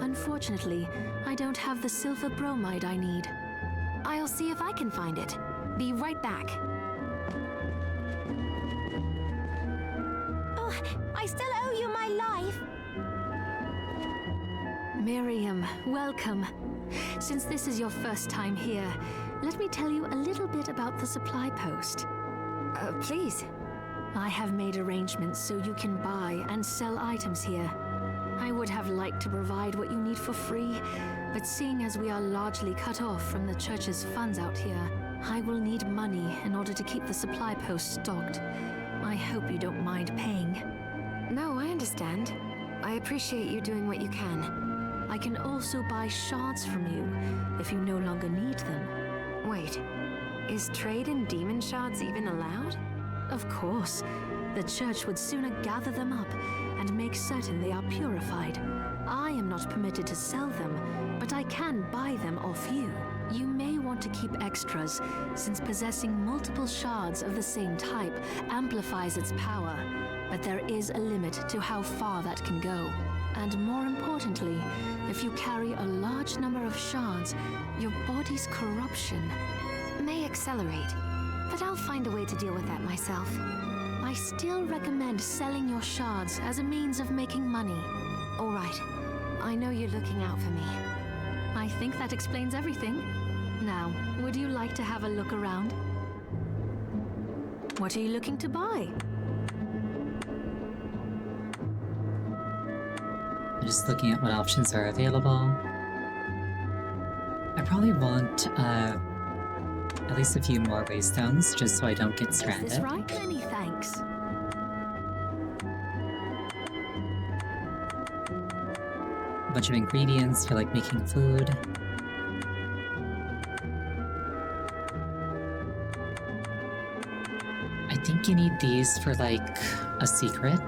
Unfortunately, I don't have the silver bromide I need. I'll see if I can find it. Be right back. Oh, I still owe you my life. Miriam, welcome. Since this is your first time here, let me tell you a little bit about the supply post. Please. I have made arrangements so you can buy and sell items here. I would have liked to provide what you need for free, but seeing as we are largely cut off from the church's funds out here, I will need money in order to keep the supply post stocked. I hope you don't mind paying. No, I understand. I appreciate you doing what you can. I can also buy shards from you if you no longer need them. Wait, is trade in demon shards even allowed? Of course. The church would sooner gather them up and make certain they are purified. I am not permitted to sell them, but I can buy them off you. You may want to keep extras, since possessing multiple shards of the same type amplifies its power, but there is a limit to how far that can go. And more importantly, if you carry a large number of shards, your body's corruption may accelerate, but I'll find a way to deal with that myself. I still recommend selling your shards as a means of making money. All right. I know you're looking out for me. I think that explains everything. Now, would you like to have a look around? What are you looking to buy? I'm just looking at what options are available. I probably want at least a few more waystones, just so I don't get stranded. Is this right? Many thanks. A bunch of ingredients for like making food. I think you need these for like a secret.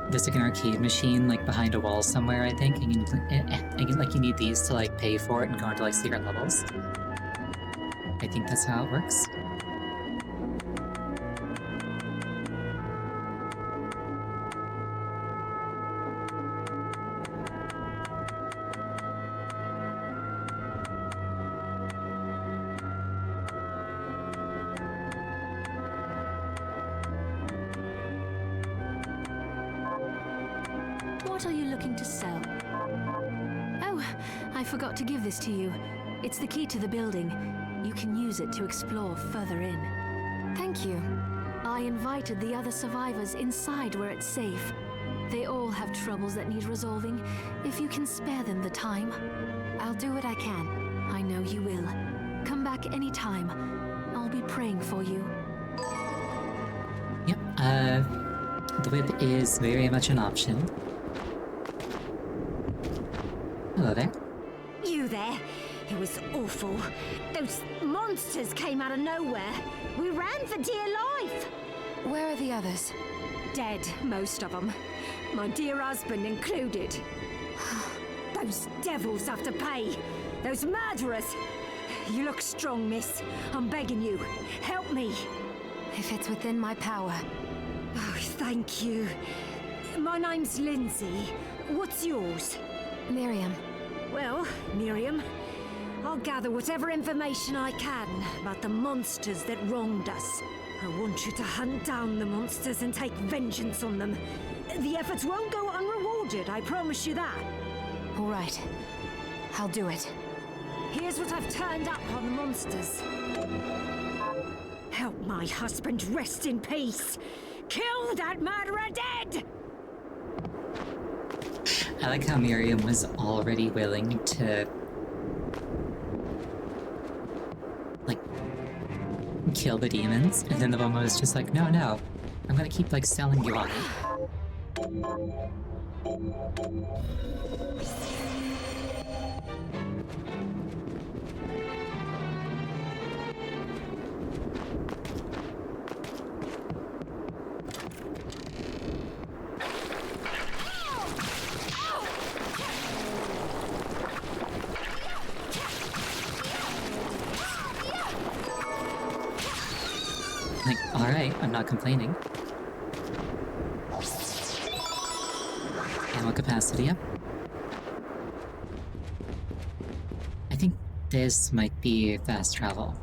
there's like an arcade machine like behind a wall somewhere, I think, and you need these to like pay for it and go into like secret levels. I think that's how it works. What are you looking to sell? Oh, I forgot to give this to you. It's the key to the building. You can use it to explore further in. Thank you. I invited the other survivors inside where it's safe. They all have troubles that need resolving. If you can spare them the time. I'll do what I can. I know you will. Come back anytime. I'll be praying for you. Yep, the whip is very much an option. Hello there. You there? It was awful. Those monsters came out of nowhere. We ran for dear life. Where are the others? Dead, most of them. My dear husband included. Those devils have to pay. Those murderers. You look strong, miss. I'm begging you. Help me. If it's within my power. Oh, thank you. My name's Lindsay. What's yours? Miriam. Well, Miriam, I'll gather whatever information I can about the monsters that wronged us. I want you to hunt down the monsters and take vengeance on them. The efforts won't go unrewarded, I promise you that. All right. I'll do it. Here's what I've turned up on the monsters. Help my husband rest in peace. Kill that murderer dead! I like how Miriam was already willing to like kill the demons, and then the woman was just like, no, I'm gonna keep like selling you on it. Like, alright, I'm not complaining. Ammo capacity up. I think this might be fast travel.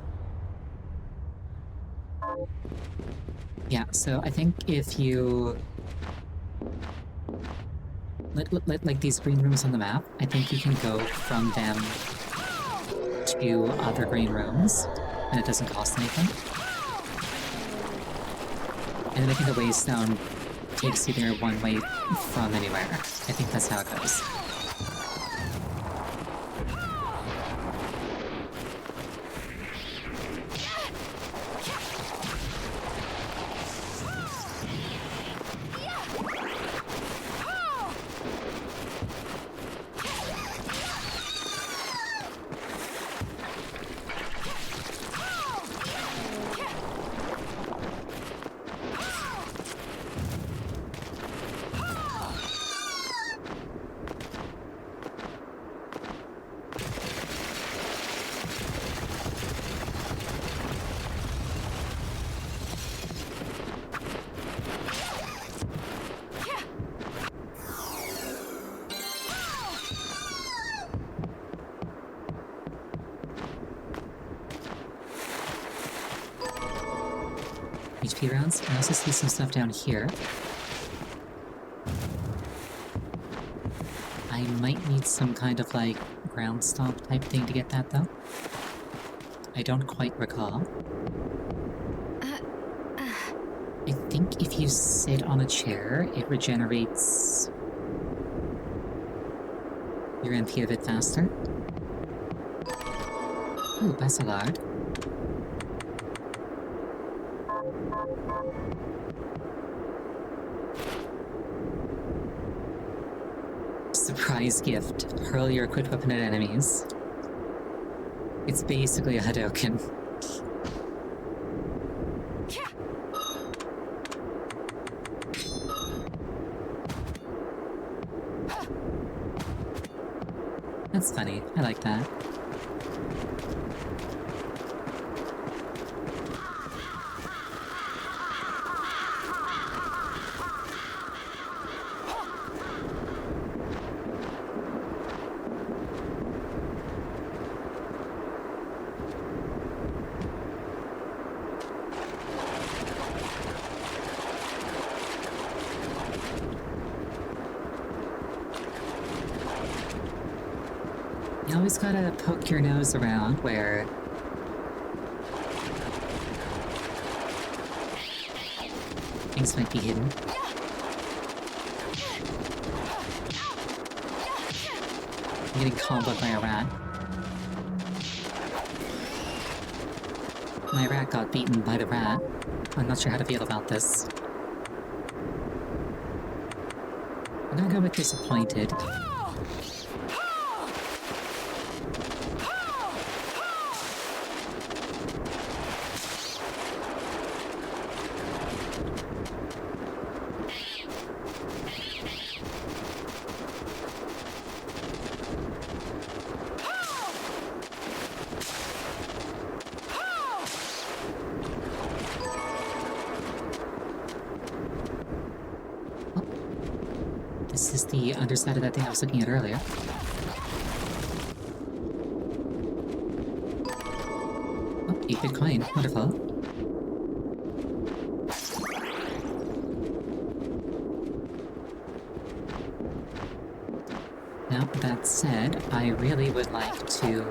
Yeah, so I think if you... like these green rooms on the map, I think you can go from them to other green rooms, and it doesn't cost anything. And then I think the waystone takes you there one way from anywhere. I think that's how it goes. HP rounds. I also see some stuff down here. I might need some kind of like ground stomp type thing to get that though. I don't quite recall. I think if you sit on a chair, it regenerates your MP a bit faster. Ooh, Basilard. Surprise gift. Hurl your equipped weapon at enemies. It's basically a Hadouken. That's funny. I like that. You always gotta poke your nose around where things might be hidden. I'm getting comboed by a rat. My rat got beaten by the rat. I'm not sure how to feel about this. I'm gonna go with disappointed. This is the underside of that thing I was looking at earlier. Oh, 8 Bitcoin. Wonderful. Now, that said, I really would like to...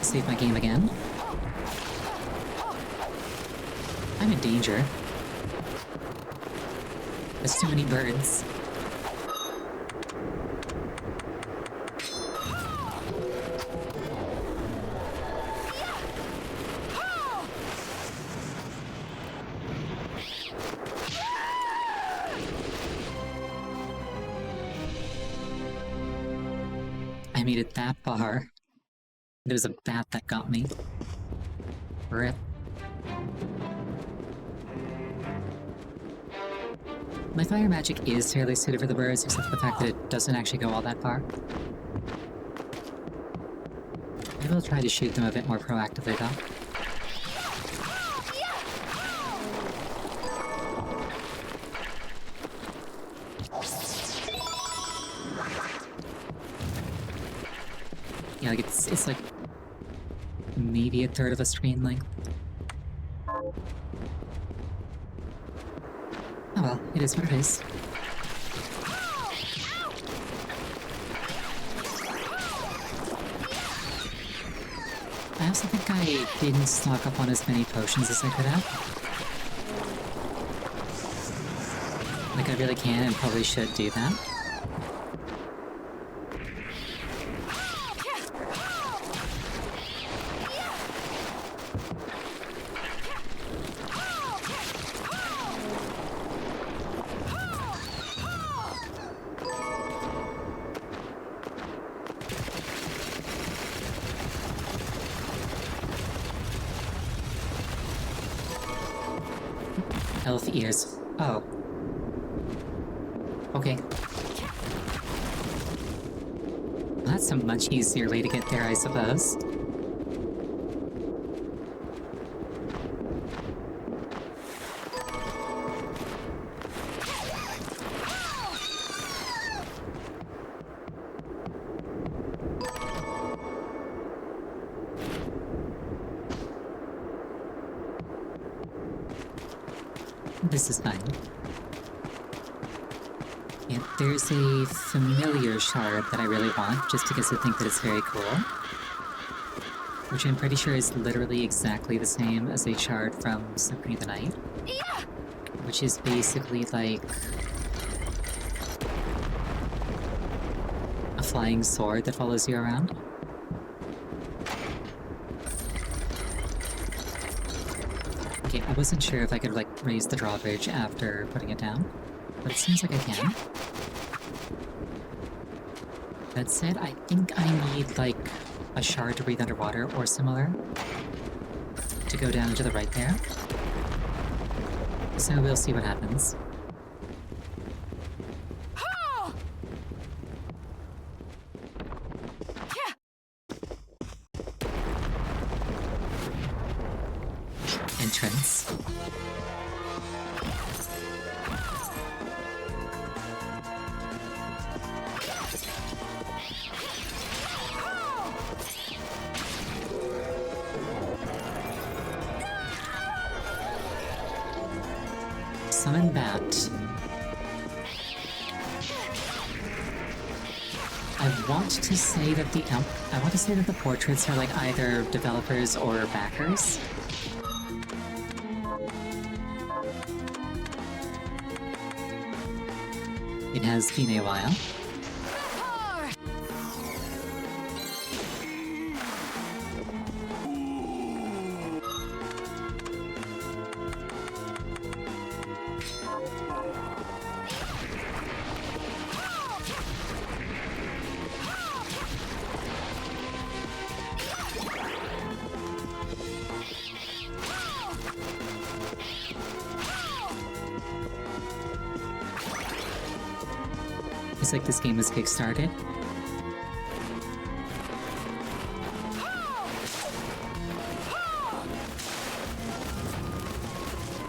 save my game again. I'm in danger. There's too many birds. I made it that far. It was a bat that got me. Rip. My fire magic is fairly suited for the birds, except for the fact that it doesn't actually go all that far. I will try to shoot them a bit more proactively, though. Yeah, like it's like maybe a third of a screen length. Oh well, it is what it is. I also think I didn't stock up on as many potions as I could have. Like I really can and probably should do that. Elf ears. Oh. Okay. Well, that's a much easier way to get there, I suppose. This is fine. Yeah, there's a familiar shard that I really want, just because I think that it's very cool. Which I'm pretty sure is literally exactly the same as a shard from Symphony of the Night. Which is basically like... a flying sword that follows you around. Okay, I wasn't sure if I could, like, raise the drawbridge after putting it down, but it seems like I can. That said, I think I need, like, a shard to breathe underwater or similar to go down to the right there. So we'll see what happens. Entrance. Summon Bat. I want to say that the portraits are like either developers or backers. It has been a while. It's like this game was kickstarted.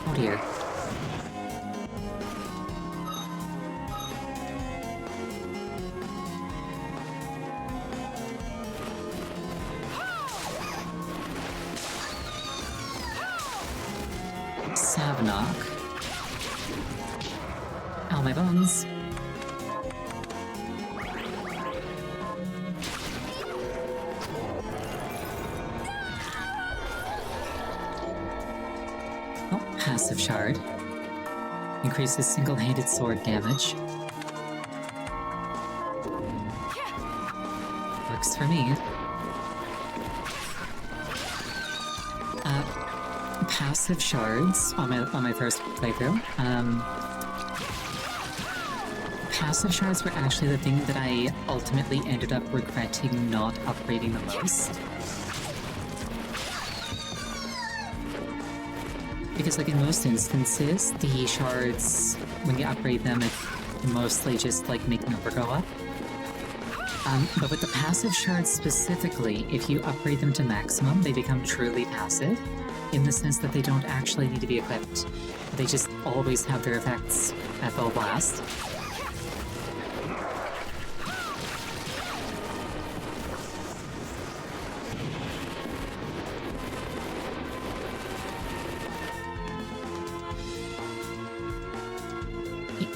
Oh dear. Savnok. Ow, my bones. Passive shard. Increases single-handed sword damage. Works for me. Passive shards on my first playthrough. Passive shards were actually the thing that I ultimately ended up regretting not upgrading the most. Because, like, in most instances, the shards, when you upgrade them, it mostly just, like, make number go up. But with the passive shards specifically, if you upgrade them to maximum, they become truly passive, in the sense that they don't actually need to be equipped. They just always have their effects at full blast.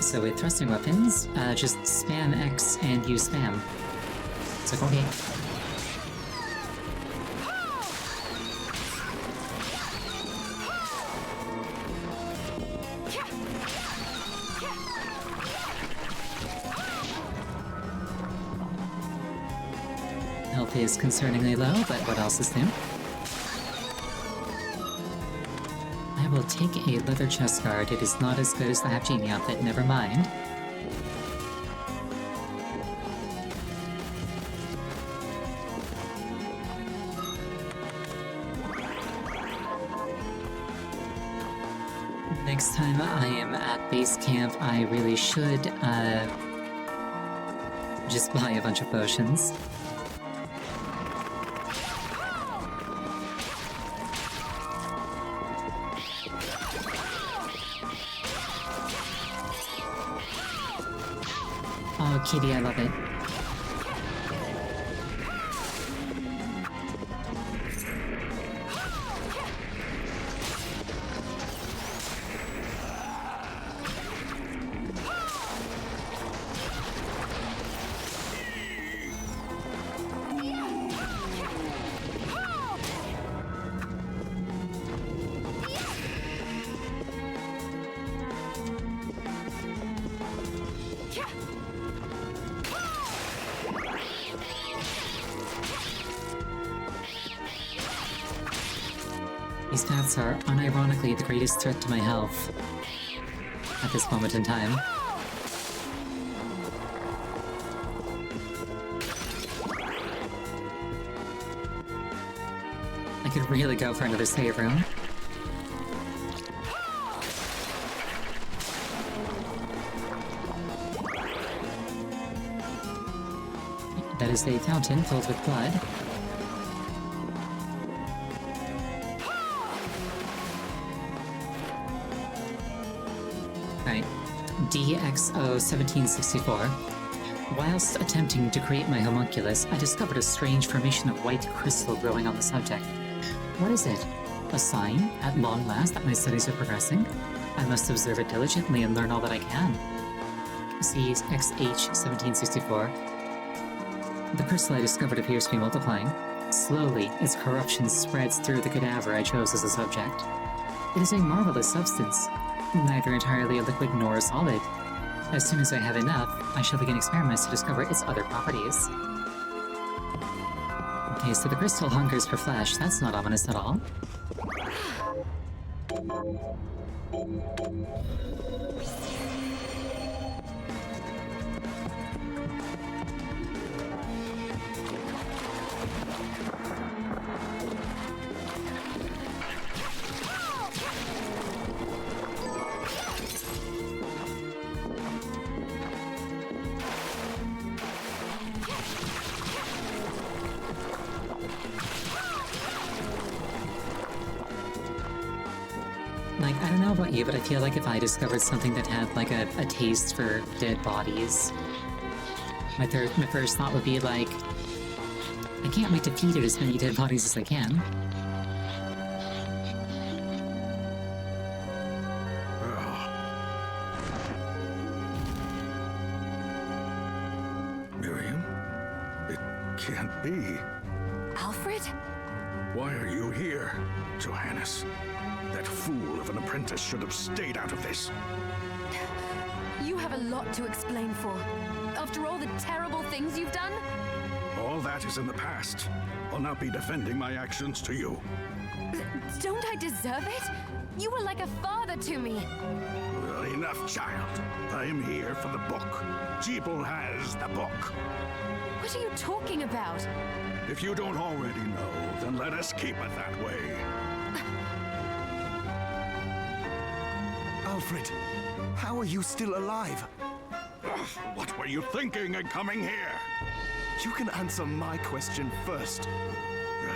So with thrusting weapons, just spam X and use spam. It's like, okay. Health is concerningly low, but what else is new? I will take a leather chest guard. It is not as good as the half genie outfit, never mind. Next time I am at base camp, I really should, just buy a bunch of potions. Oh, kitty, I love it. These paths are unironically the greatest threat to my health at this moment in time. I could really go for another save room. That is a fountain filled with blood. Alright. DXO1764. Whilst attempting to create my homunculus, I discovered a strange formation of white crystal growing on the subject. What is it? A sign, at long last, that my studies are progressing? I must observe it diligently and learn all that I can. See XH1764. The crystal I discovered appears to be multiplying. Slowly, its corruption spreads through the cadaver I chose as a subject. It is a marvelous substance, neither entirely a liquid nor a solid. As soon as I have enough, I shall begin experiments to discover its other properties. Okay, so the crystal hungers for flesh. That's not ominous at all. Like, I don't know about you, but I feel like if I discovered something that had, like, a taste for dead bodies, my first thought would be, like, I can't wait to feed it as many dead bodies as I can. Miriam? It can't be. Alfred? Why are you here, Johannes? That fool of an apprentice should have stayed out of this. You have a lot to explain for. After all the terrible things you've done? All that is in the past. I'll not be defending my actions to you. Don't I deserve it? You were like a father to me. Well, enough, child. I am here for the book. Jeeble has the book. What are you talking about? If you don't already know, then let us keep it that way. Alfred, how are you still alive? Ugh, what were you thinking in coming here? You can answer my question first.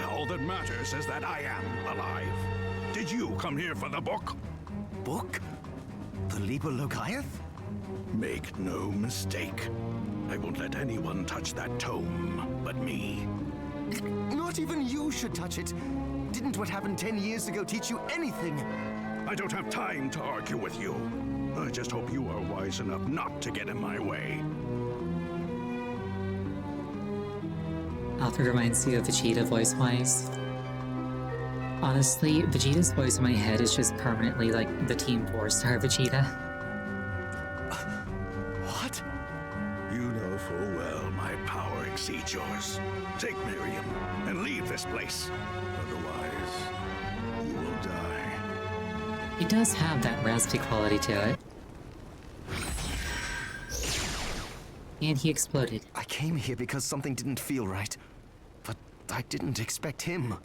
All that matters is that I am alive. Did you come here for the book? Book? The Liber Logaeth? Make no mistake. I won't let anyone touch that tome but me. Not even you should touch it. Didn't what happened 10 years ago teach you anything? I don't have time to argue with you. I just hope you are wise enough not to get in my way. Alfred reminds you of Vegeta voice-wise. Honestly, Vegeta's voice in my head is just permanently like the Team 4-star Vegeta. What? You know full well my power exceeds yours. Take Miriam and leave this place. Otherwise, you will die. It does have that raspy quality to it. And he exploded. I came here because something didn't feel right. But I didn't expect him.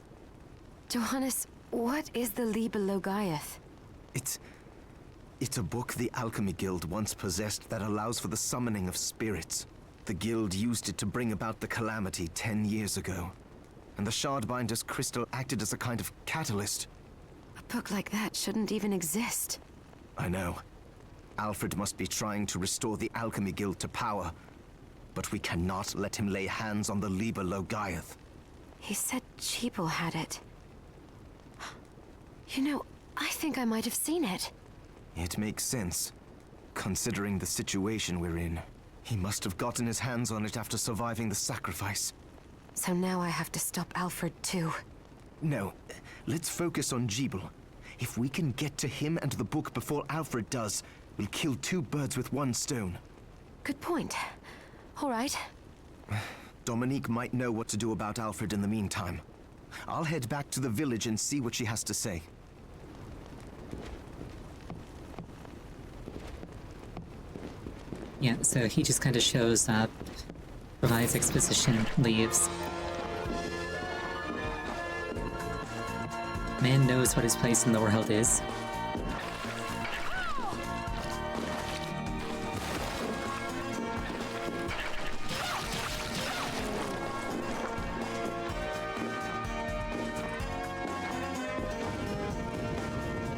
Johannes, what is the Liber Logaeth? It's a book the Alchemy Guild once possessed that allows for the summoning of spirits. The Guild used it to bring about the calamity 10 years ago. And the Shardbinder's crystal acted as a kind of catalyst. A book like that shouldn't even exist. I know. Alfred must be trying to restore the Alchemy Guild to power. But we cannot let him lay hands on the Liber Logaeth. He said Jeeble had it. You know, I think I might have seen it. It makes sense, considering the situation we're in. He must have gotten his hands on it after surviving the sacrifice. So now I have to stop Alfred too. No, let's focus on Jeeble. If we can get to him and the book before Alfred does, we'll kill two birds with one stone. Good point. All right. Dominique might know what to do about Alfred in the meantime. I'll head back to the village and see what she has to say. Yeah, so he just kind of shows up, provides exposition, leaves. Man knows what his place in the world is.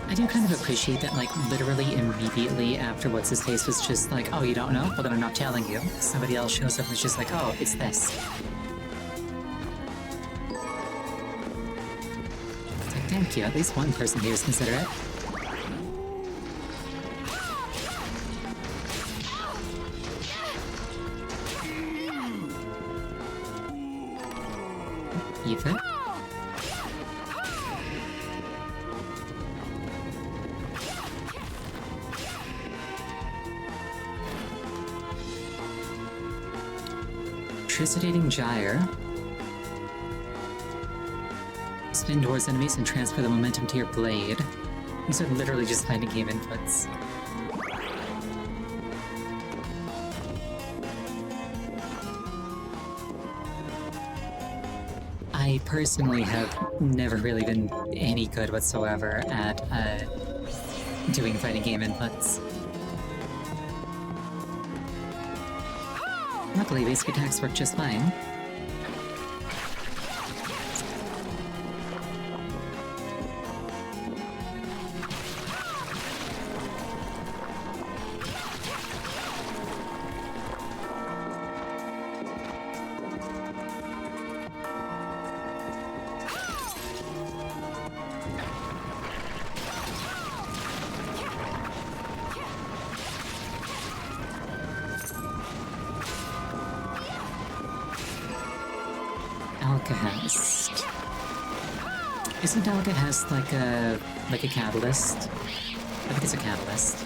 I do kind of appreciate that, like, literally immediately after What's-His-Face was just like, oh, you don't know? Well, then I'm not telling you. Somebody else shows up and is just like, oh, it's this. It's like, thank you, at least one person here is considerate. Ether? Electricitating Gyre. Spin towards enemies and transfer the momentum to your blade. These are literally just fighting game inputs. I personally have never really been any good whatsoever at doing fighting game inputs. Luckily, basic attacks work just fine. Alkahest. Isn't Alkahest like a catalyst? I think it's a catalyst.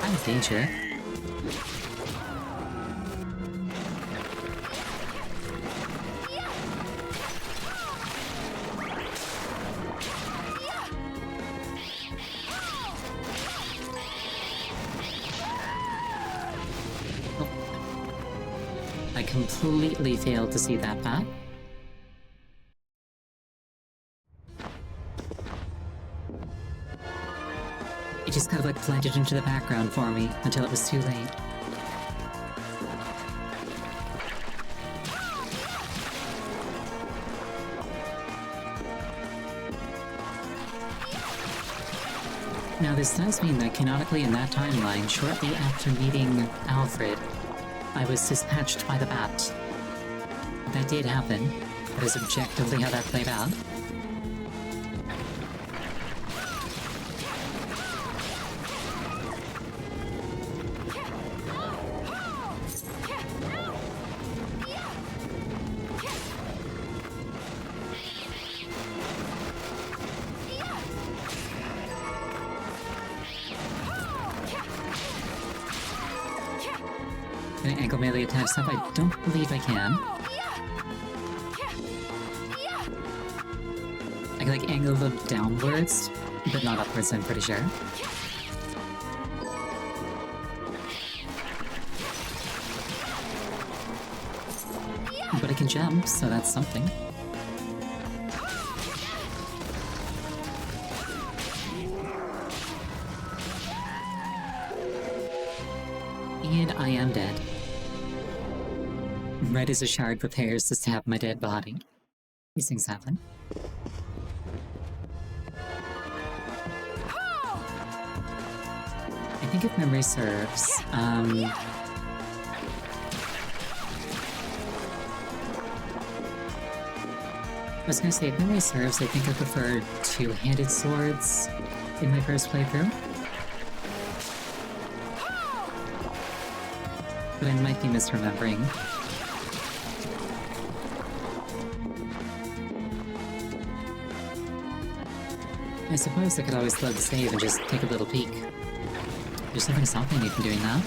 I'm in danger. I completely failed to see that path. It just kind of like blended into the background for me until it was too late. Now this does mean that canonically in that timeline, shortly after meeting Alfred, I was dispatched by the Bat. That did happen. That is objectively how that played out. Can I ankle melee attack stuff? I don't believe I can. I can like angle them downwards, but not upwards, I'm pretty sure. But I can jump, so that's something. And I am dead. Right as a shard prepares to stab my dead body. These things happen. I think if memory serves, I was gonna say, if memory serves, I think I preferred two-handed swords in my first playthrough. But I might be misremembering. I suppose I could always load the save and just take a little peek. There's something stopping me from doing that.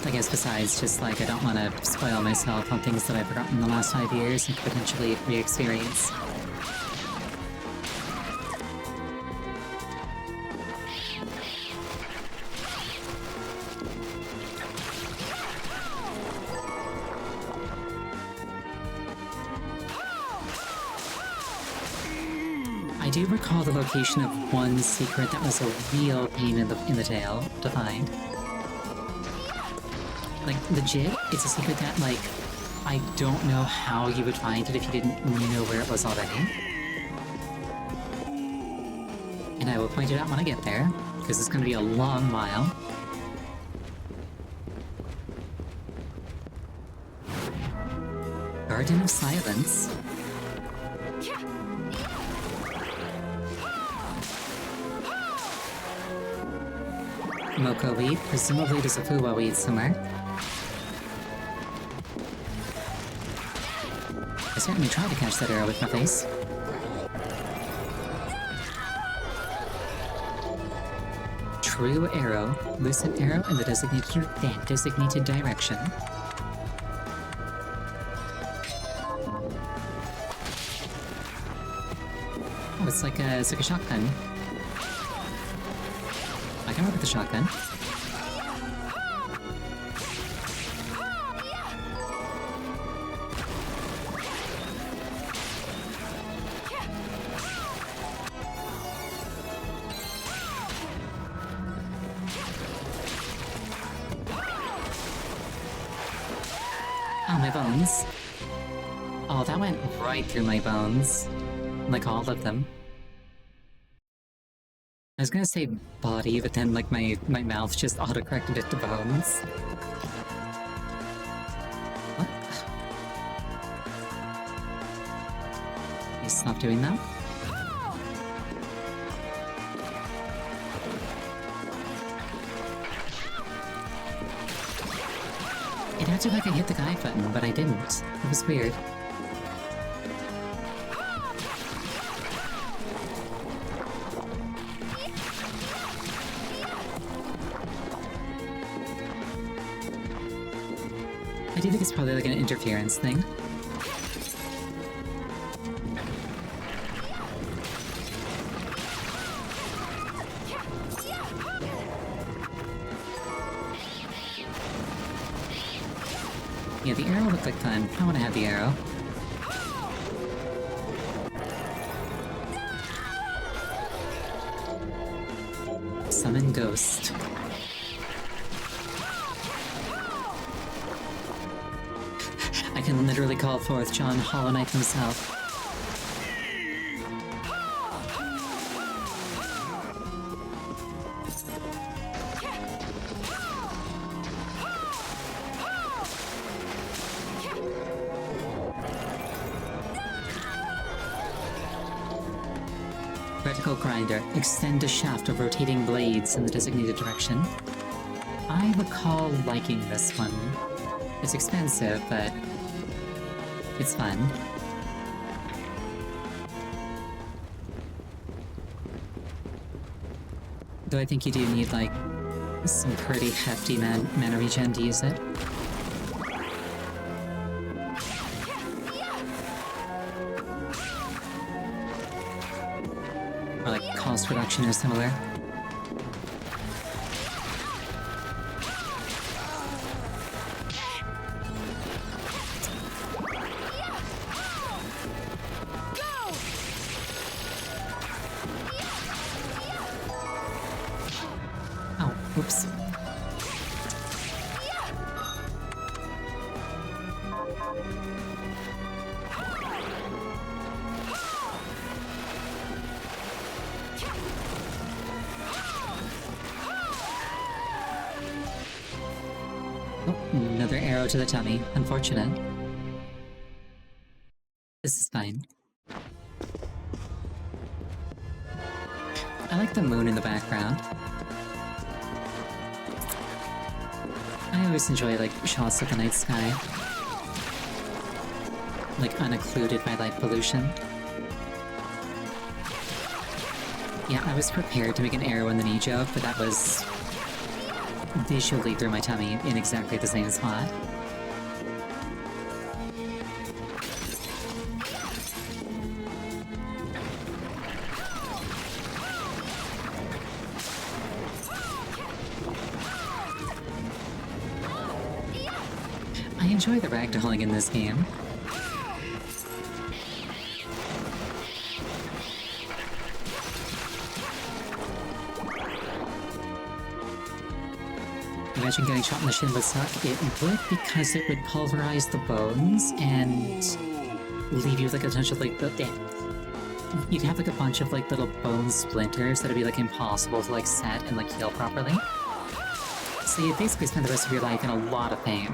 I guess besides just like I don't want to spoil myself on things that I've forgotten in the last 5 years and potentially re-experience. I do recall the location of one secret that was a real pain in the tail to find. Like, legit, it's a secret that, like, I don't know how you would find it if you didn't know where it was already. And I will point it out when I get there, because it's gonna be a long while. Garden of Silence. Moko weed, presumably there's a Fuwa weed somewhere. I certainly tried to catch that arrow with my face. True arrow. Lucid arrow in the designated direction. Oh, it's like a shotgun. I can work with the shotgun. Oh, my bones. Oh, that went right through my bones. Like all of them. I was gonna say body, but then like my mouth just auto-corrected it to bones. What? Please stop doing that. It acted like I hit the guy button, but I didn't. It was weird. I do think it's probably like an interference thing. Yeah, the arrow looked like fun. I want to have the arrow. Summon Ghost. I can literally call forth John Hollow Knight himself. Vertical grinder. Extend a shaft of rotating blades in the designated direction. I recall liking this one. It's expensive, but it's fun. Though I think you do need, like, some pretty hefty mana regen to use it. Or like cost reduction or similar. Oh, oops. Oh, another arrow to the tummy. Unfortunate. This is fine. I like the moon in the background. I always enjoy, like, shots of the night sky. Like, unoccluded by light pollution. Yeah, I was prepared to make an arrow in the knee joke, but that was visually through my tummy in exactly the same spot. I enjoy the ragdolling in this game. Imagine getting shot in the shin would suck. It would, because it would pulverize the bones and leave you with like a bunch of like you'd have like a bunch of like little bone splinters that'd be like impossible to like set and like heal properly. So you basically spend the rest of your life in a lot of pain.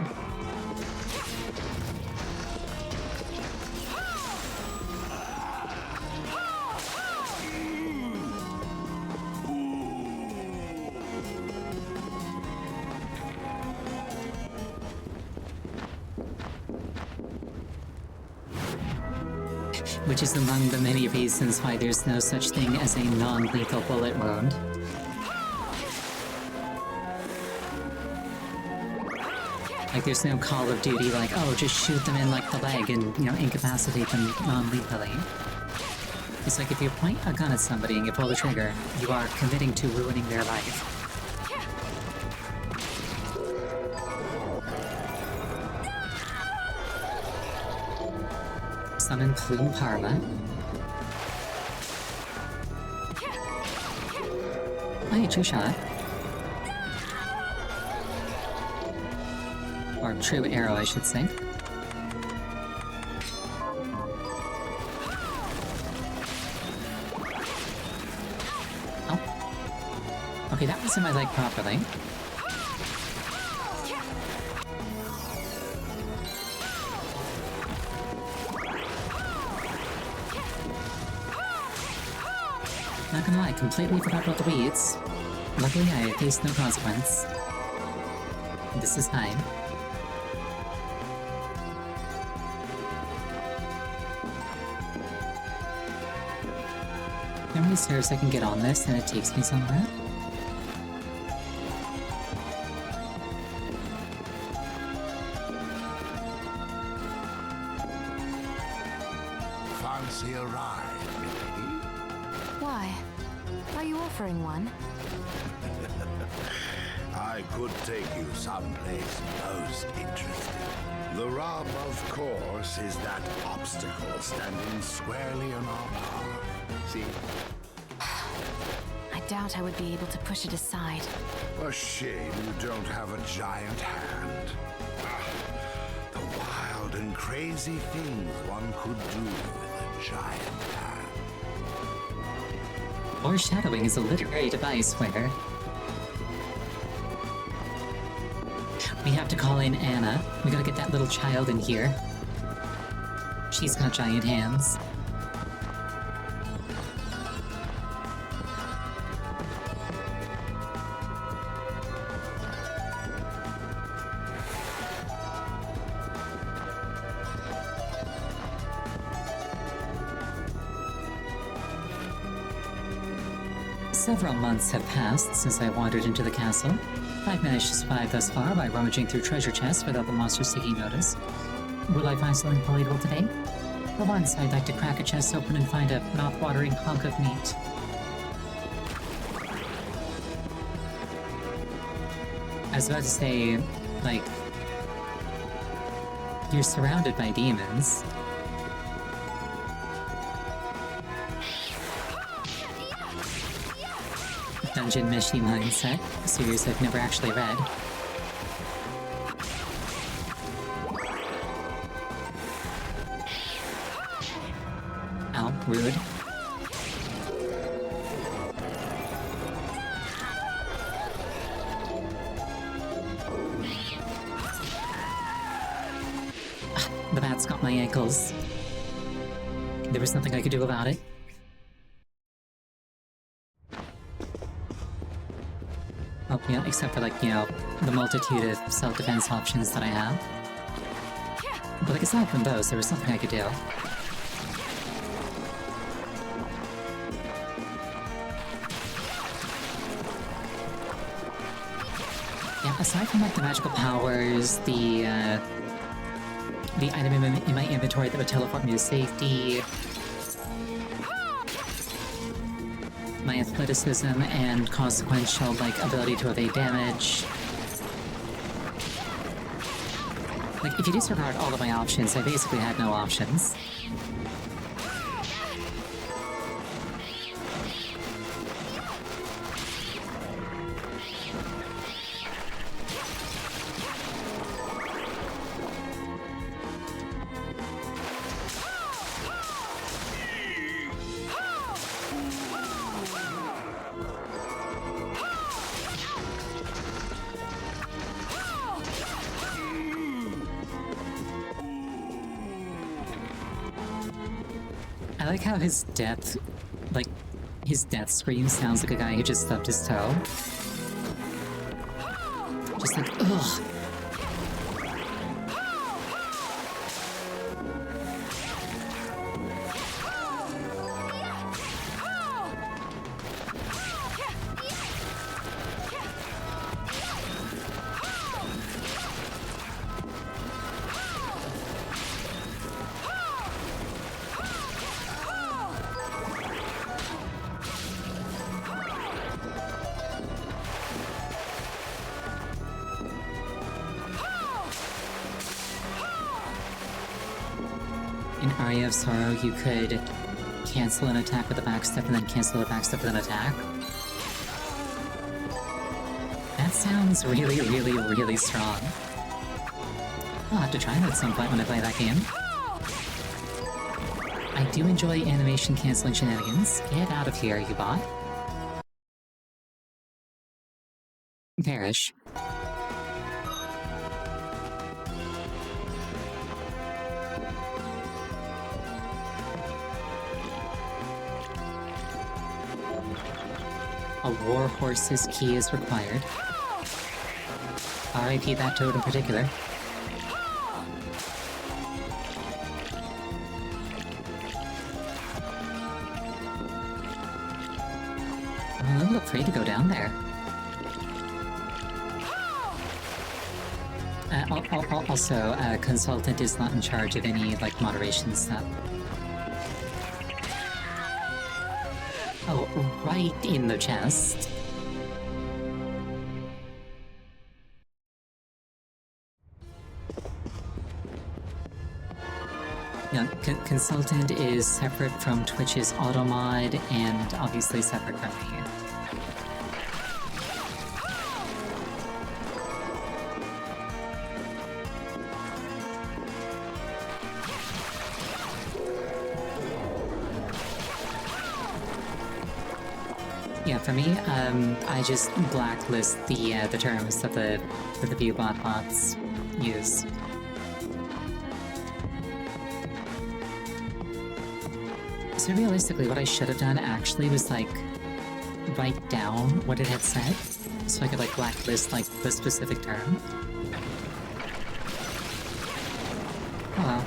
Which is among the many reasons why there's no such thing as a non-lethal bullet wound. Like, there's no Call of Duty like, oh, just shoot them in, like, the leg and, you know, incapacitate them non-lethally. It's like, if you point a gun at somebody and you pull the trigger, you are committing to ruining their life. Summon Plume Parma. Oh, yeah, True Shot. Or True Arrow, I should say. Oh. Okay, that was in my leg properly. Not gonna lie, completely forgot about the weeds. Luckily, I faced no consequence. This is fine. How many stairs I can get on this and it takes me somewhere? Fancy a ride, milady? Why? Are you offering one? I could take you someplace most interesting. The rub, of course, is that obstacle standing squarely in our path. See? I doubt I would be able to push it aside. A shame you don't have a giant hand. The wild and crazy things one could do with a giant hand. Foreshadowing is a literary device where we have to call in Anna. We gotta get that little child in here. She's got giant hands. Several months have passed since I wandered into the castle. I've managed to survive thus far by rummaging through treasure chests without the monsters taking notice. Will I find something palatable today? For once, I'd like to crack a chest open and find a mouth-watering hunk of meat. I was about to say, like, you're surrounded by demons. Dungeon Meshi Mindset, a series I've never actually read. Ow, rude. The bat's got my ankles. There was nothing I could do about it. Oh, yeah, except for, like, you know, the multitude of self-defense options that I have. But, like, aside from those, there was something I could do. aside from like the magical powers, the item in my inventory that would teleport me to safety, my athleticism and consequential like ability to evade damage. Like, if you disregard all of my options, I basically had no options. I like how his death scream sounds like a guy who just stubbed his toe. Just like, ugh. In Aria of Sorrow, you could cancel an attack with a backstep and then cancel a backstep with an attack. That sounds really, really, really strong. I'll have to try that at some point when I play that game. I do enjoy animation canceling shenanigans. Get out of here, you bot. Perish. A warhorse's key is required. RIP that toad in particular. I'm a little afraid to go down there. Also, Consultant is not in charge of any, like, moderation stuff. Oh, right in the chest. Yeah, Consultant is separate from Twitch's automod and obviously separate from me. Yeah, for me, I just blacklist the terms that the viewbot bots use. So realistically, what I should have done actually was like write down what it had said, so I could like blacklist like the specific term. Oh well.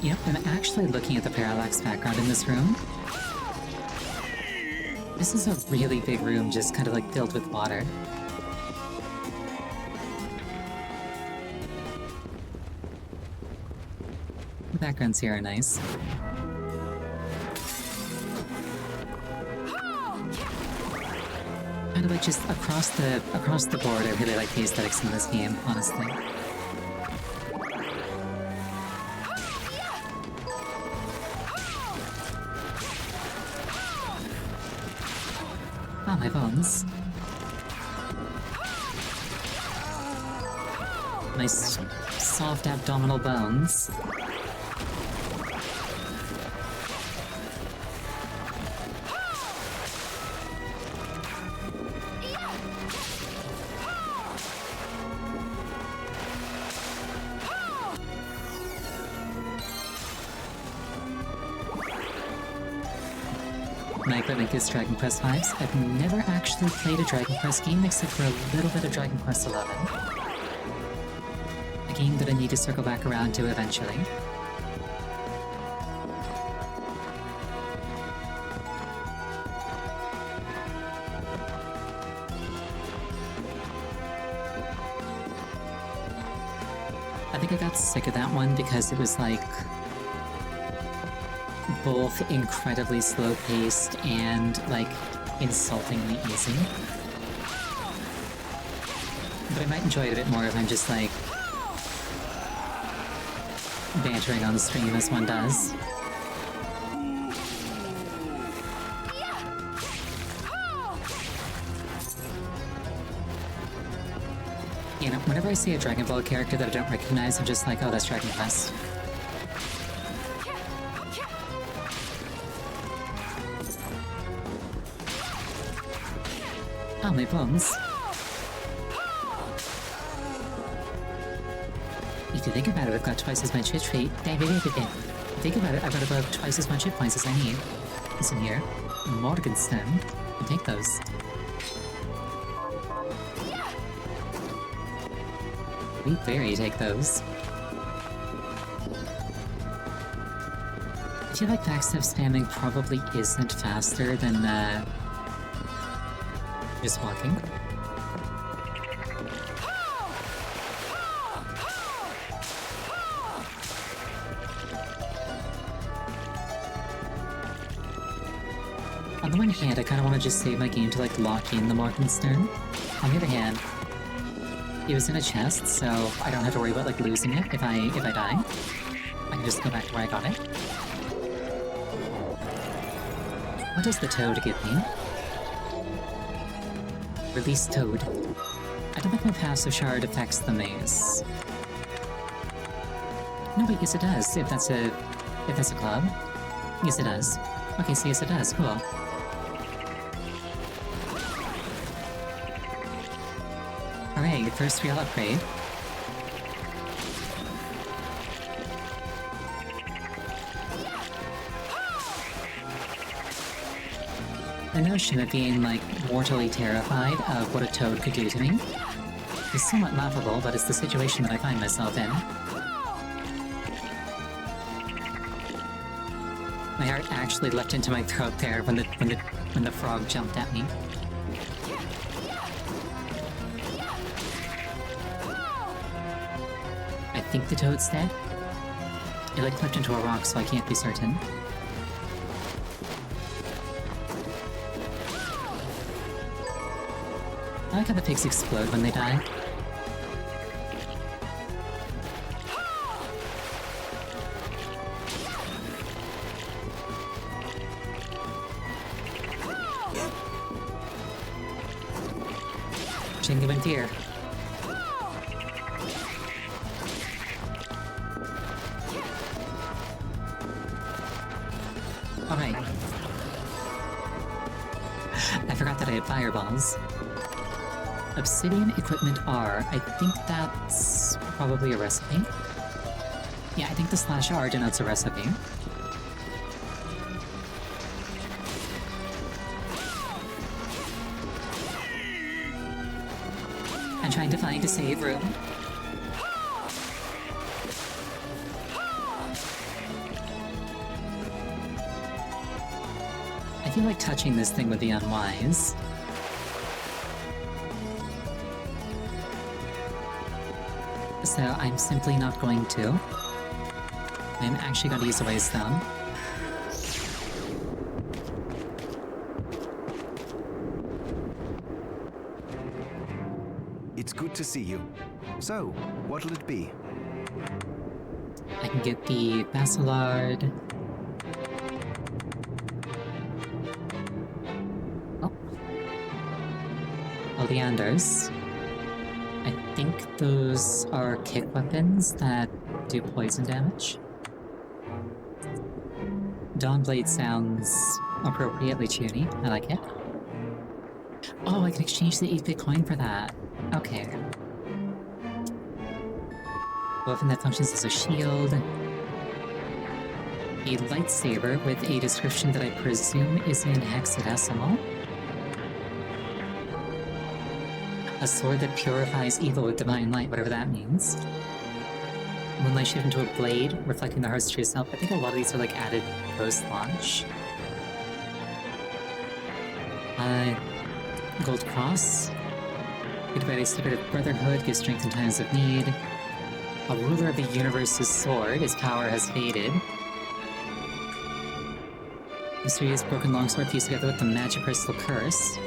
Yep, I'm actually looking at the parallax background in this room. This is a really big room, just kind of like filled with water. The backgrounds here are nice. Kind of like just across the board, I really like the aesthetics in this game, honestly. Ah, my bones. Nice soft abdominal bones. my equipment gives Dragon Quest vibes. I've never actually played a Dragon Quest game except for a little bit of Dragon Quest XI. A game that I need to circle back around to eventually. I think I got sick of that one because it was like both incredibly slow-paced and like insultingly easy. But I might enjoy it a bit more if I'm just like bantering on the stream as one does. You know, whenever I see a Dragon Ball character that I don't recognize, I'm just like, oh, that's Dragon Quest. Oh, my bones. If you think about it, I've got twice as much hit rate. Think about it, I've got about twice as much hit points as I need. Listen here. Morgenstern. I'll take those. We very take those. I feel like backstab spamming probably isn't faster than, just walking. On the one hand, I kind of want to just save my game to, like, lock in the Morgenstern. On the other hand, it was in a chest, so I don't have to worry about, like, losing it if I die. I can just go back to where I got it. What does the toad give me? Release Toad. I don't think my passive shard affects the maze. No, wait, yes it does, if that's a club. Yes it does. Okay, so yes it does, cool. Alright, first real upgrade. The notion of being, like, mortally terrified of what a toad could do to me is somewhat laughable, but it's the situation that I find myself in. My heart actually leapt into my throat there when the frog jumped at me. I think the toad's dead. It, like, clipped into a rock, so I can't be certain. I like how the pigs explode when they die. Jingle and Fear. Alright. I forgot that I had fireballs. Obsidian Equipment R. I think that's probably a recipe. Yeah, I think the /R denotes a recipe. I'm trying to find a save room. I feel like touching this thing would be unwise. So I'm simply not going to. I'm actually going to use a Waste Stone. It's good to see you. So, what'll it be? I can get the Basilard. Oh. Oleanders. I think those are kick weapons that do poison damage. Dawnblade sounds appropriately tuney. I like it. Oh, I can exchange the 8-bit coin for that. Okay. Weapon that functions as a shield. a lightsaber with a description that I presume is in hexadecimal. A sword that purifies evil with divine light, whatever that means. Moonlight shift into a blade, reflecting the heart's true self. I think a lot of these are like added post-launch. Gold cross. Goodbye, spirit of brotherhood, gives strength in times of need. A ruler of the universe's sword, his power has faded. Mysterious broken longsword fused together with the magic crystal curse.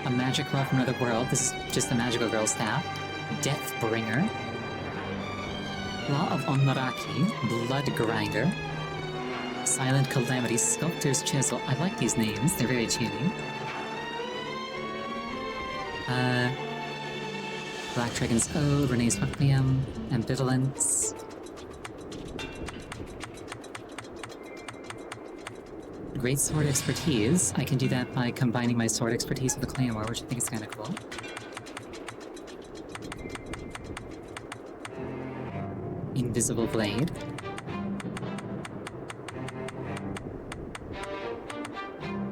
A magic rod from another world, this is just the magical girl staff. Deathbringer. Law of Onmaraki, Blood Grinder. Silent Calamity, Sculptor's Chisel. I like these names, they're very tuning. Black Dragon's Ode, Renee's Requiem, Ambivalence. Great sword expertise. I can do that by combining my sword expertise with the claymore, which I think is kind of cool. Invisible blade.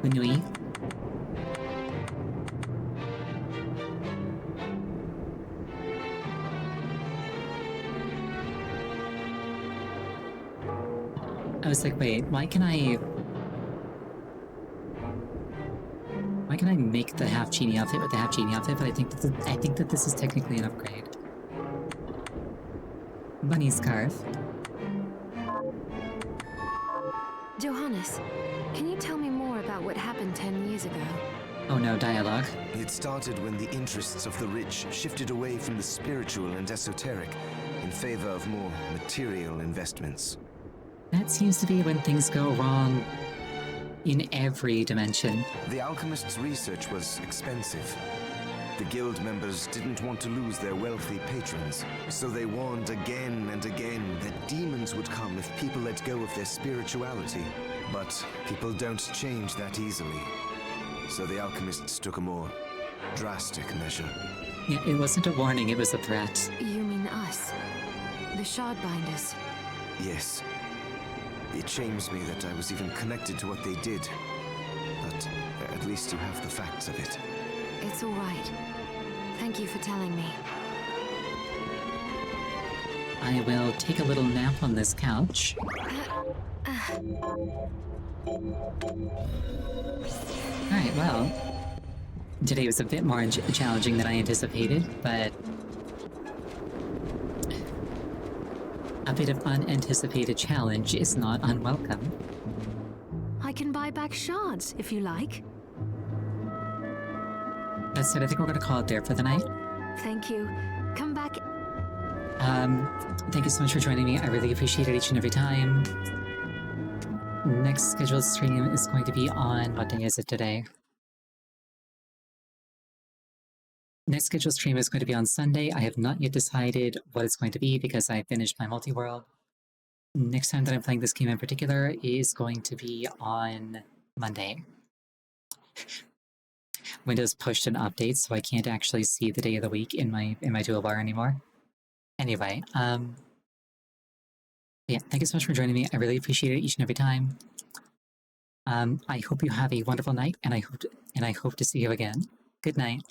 Unui. I was like, wait, why can I make the half genie outfit with the half genie outfit? But I think that this is technically an upgrade. Bunny scarf. Johannes, can you tell me more about what happened 10 years ago? Oh no, dialogue. It started when the interests of the rich shifted away from the spiritual and esoteric in favor of more material investments. That seems to be when things go wrong in every dimension. The alchemist's research was expensive. The guild members didn't want to lose their wealthy patrons, so they warned again and again that demons would come if people let go of their spirituality. But people don't change that easily. So the alchemists took a more drastic measure. Yeah, it wasn't a warning, it was a threat. You mean us? The Shardbinders? Yes. It shames me that I was even connected to what they did. But at least you have the facts of it. It's all right. Thank you for telling me. I will take a little nap on this couch. Alright, well, today was a bit more challenging than I anticipated, but a bit of unanticipated challenge is not unwelcome. I can buy back shards, if you like. That said, I think we're gonna call it there for the night. Thank you. Come back. Thank you so much for joining me. I really appreciate it each and every time. Next scheduled stream is going to be on... what day is it today? Next scheduled stream is going to be on Sunday. I have not yet decided what it's going to be because I finished my multi-world. Next time that I'm playing this game in particular is going to be on Monday. Windows pushed an update, so I can't actually see the day of the week in my toolbar anymore. Anyway, yeah, thank you so much for joining me. I really appreciate it each and every time. I hope you have a wonderful night, and I hope to see you again. Good night.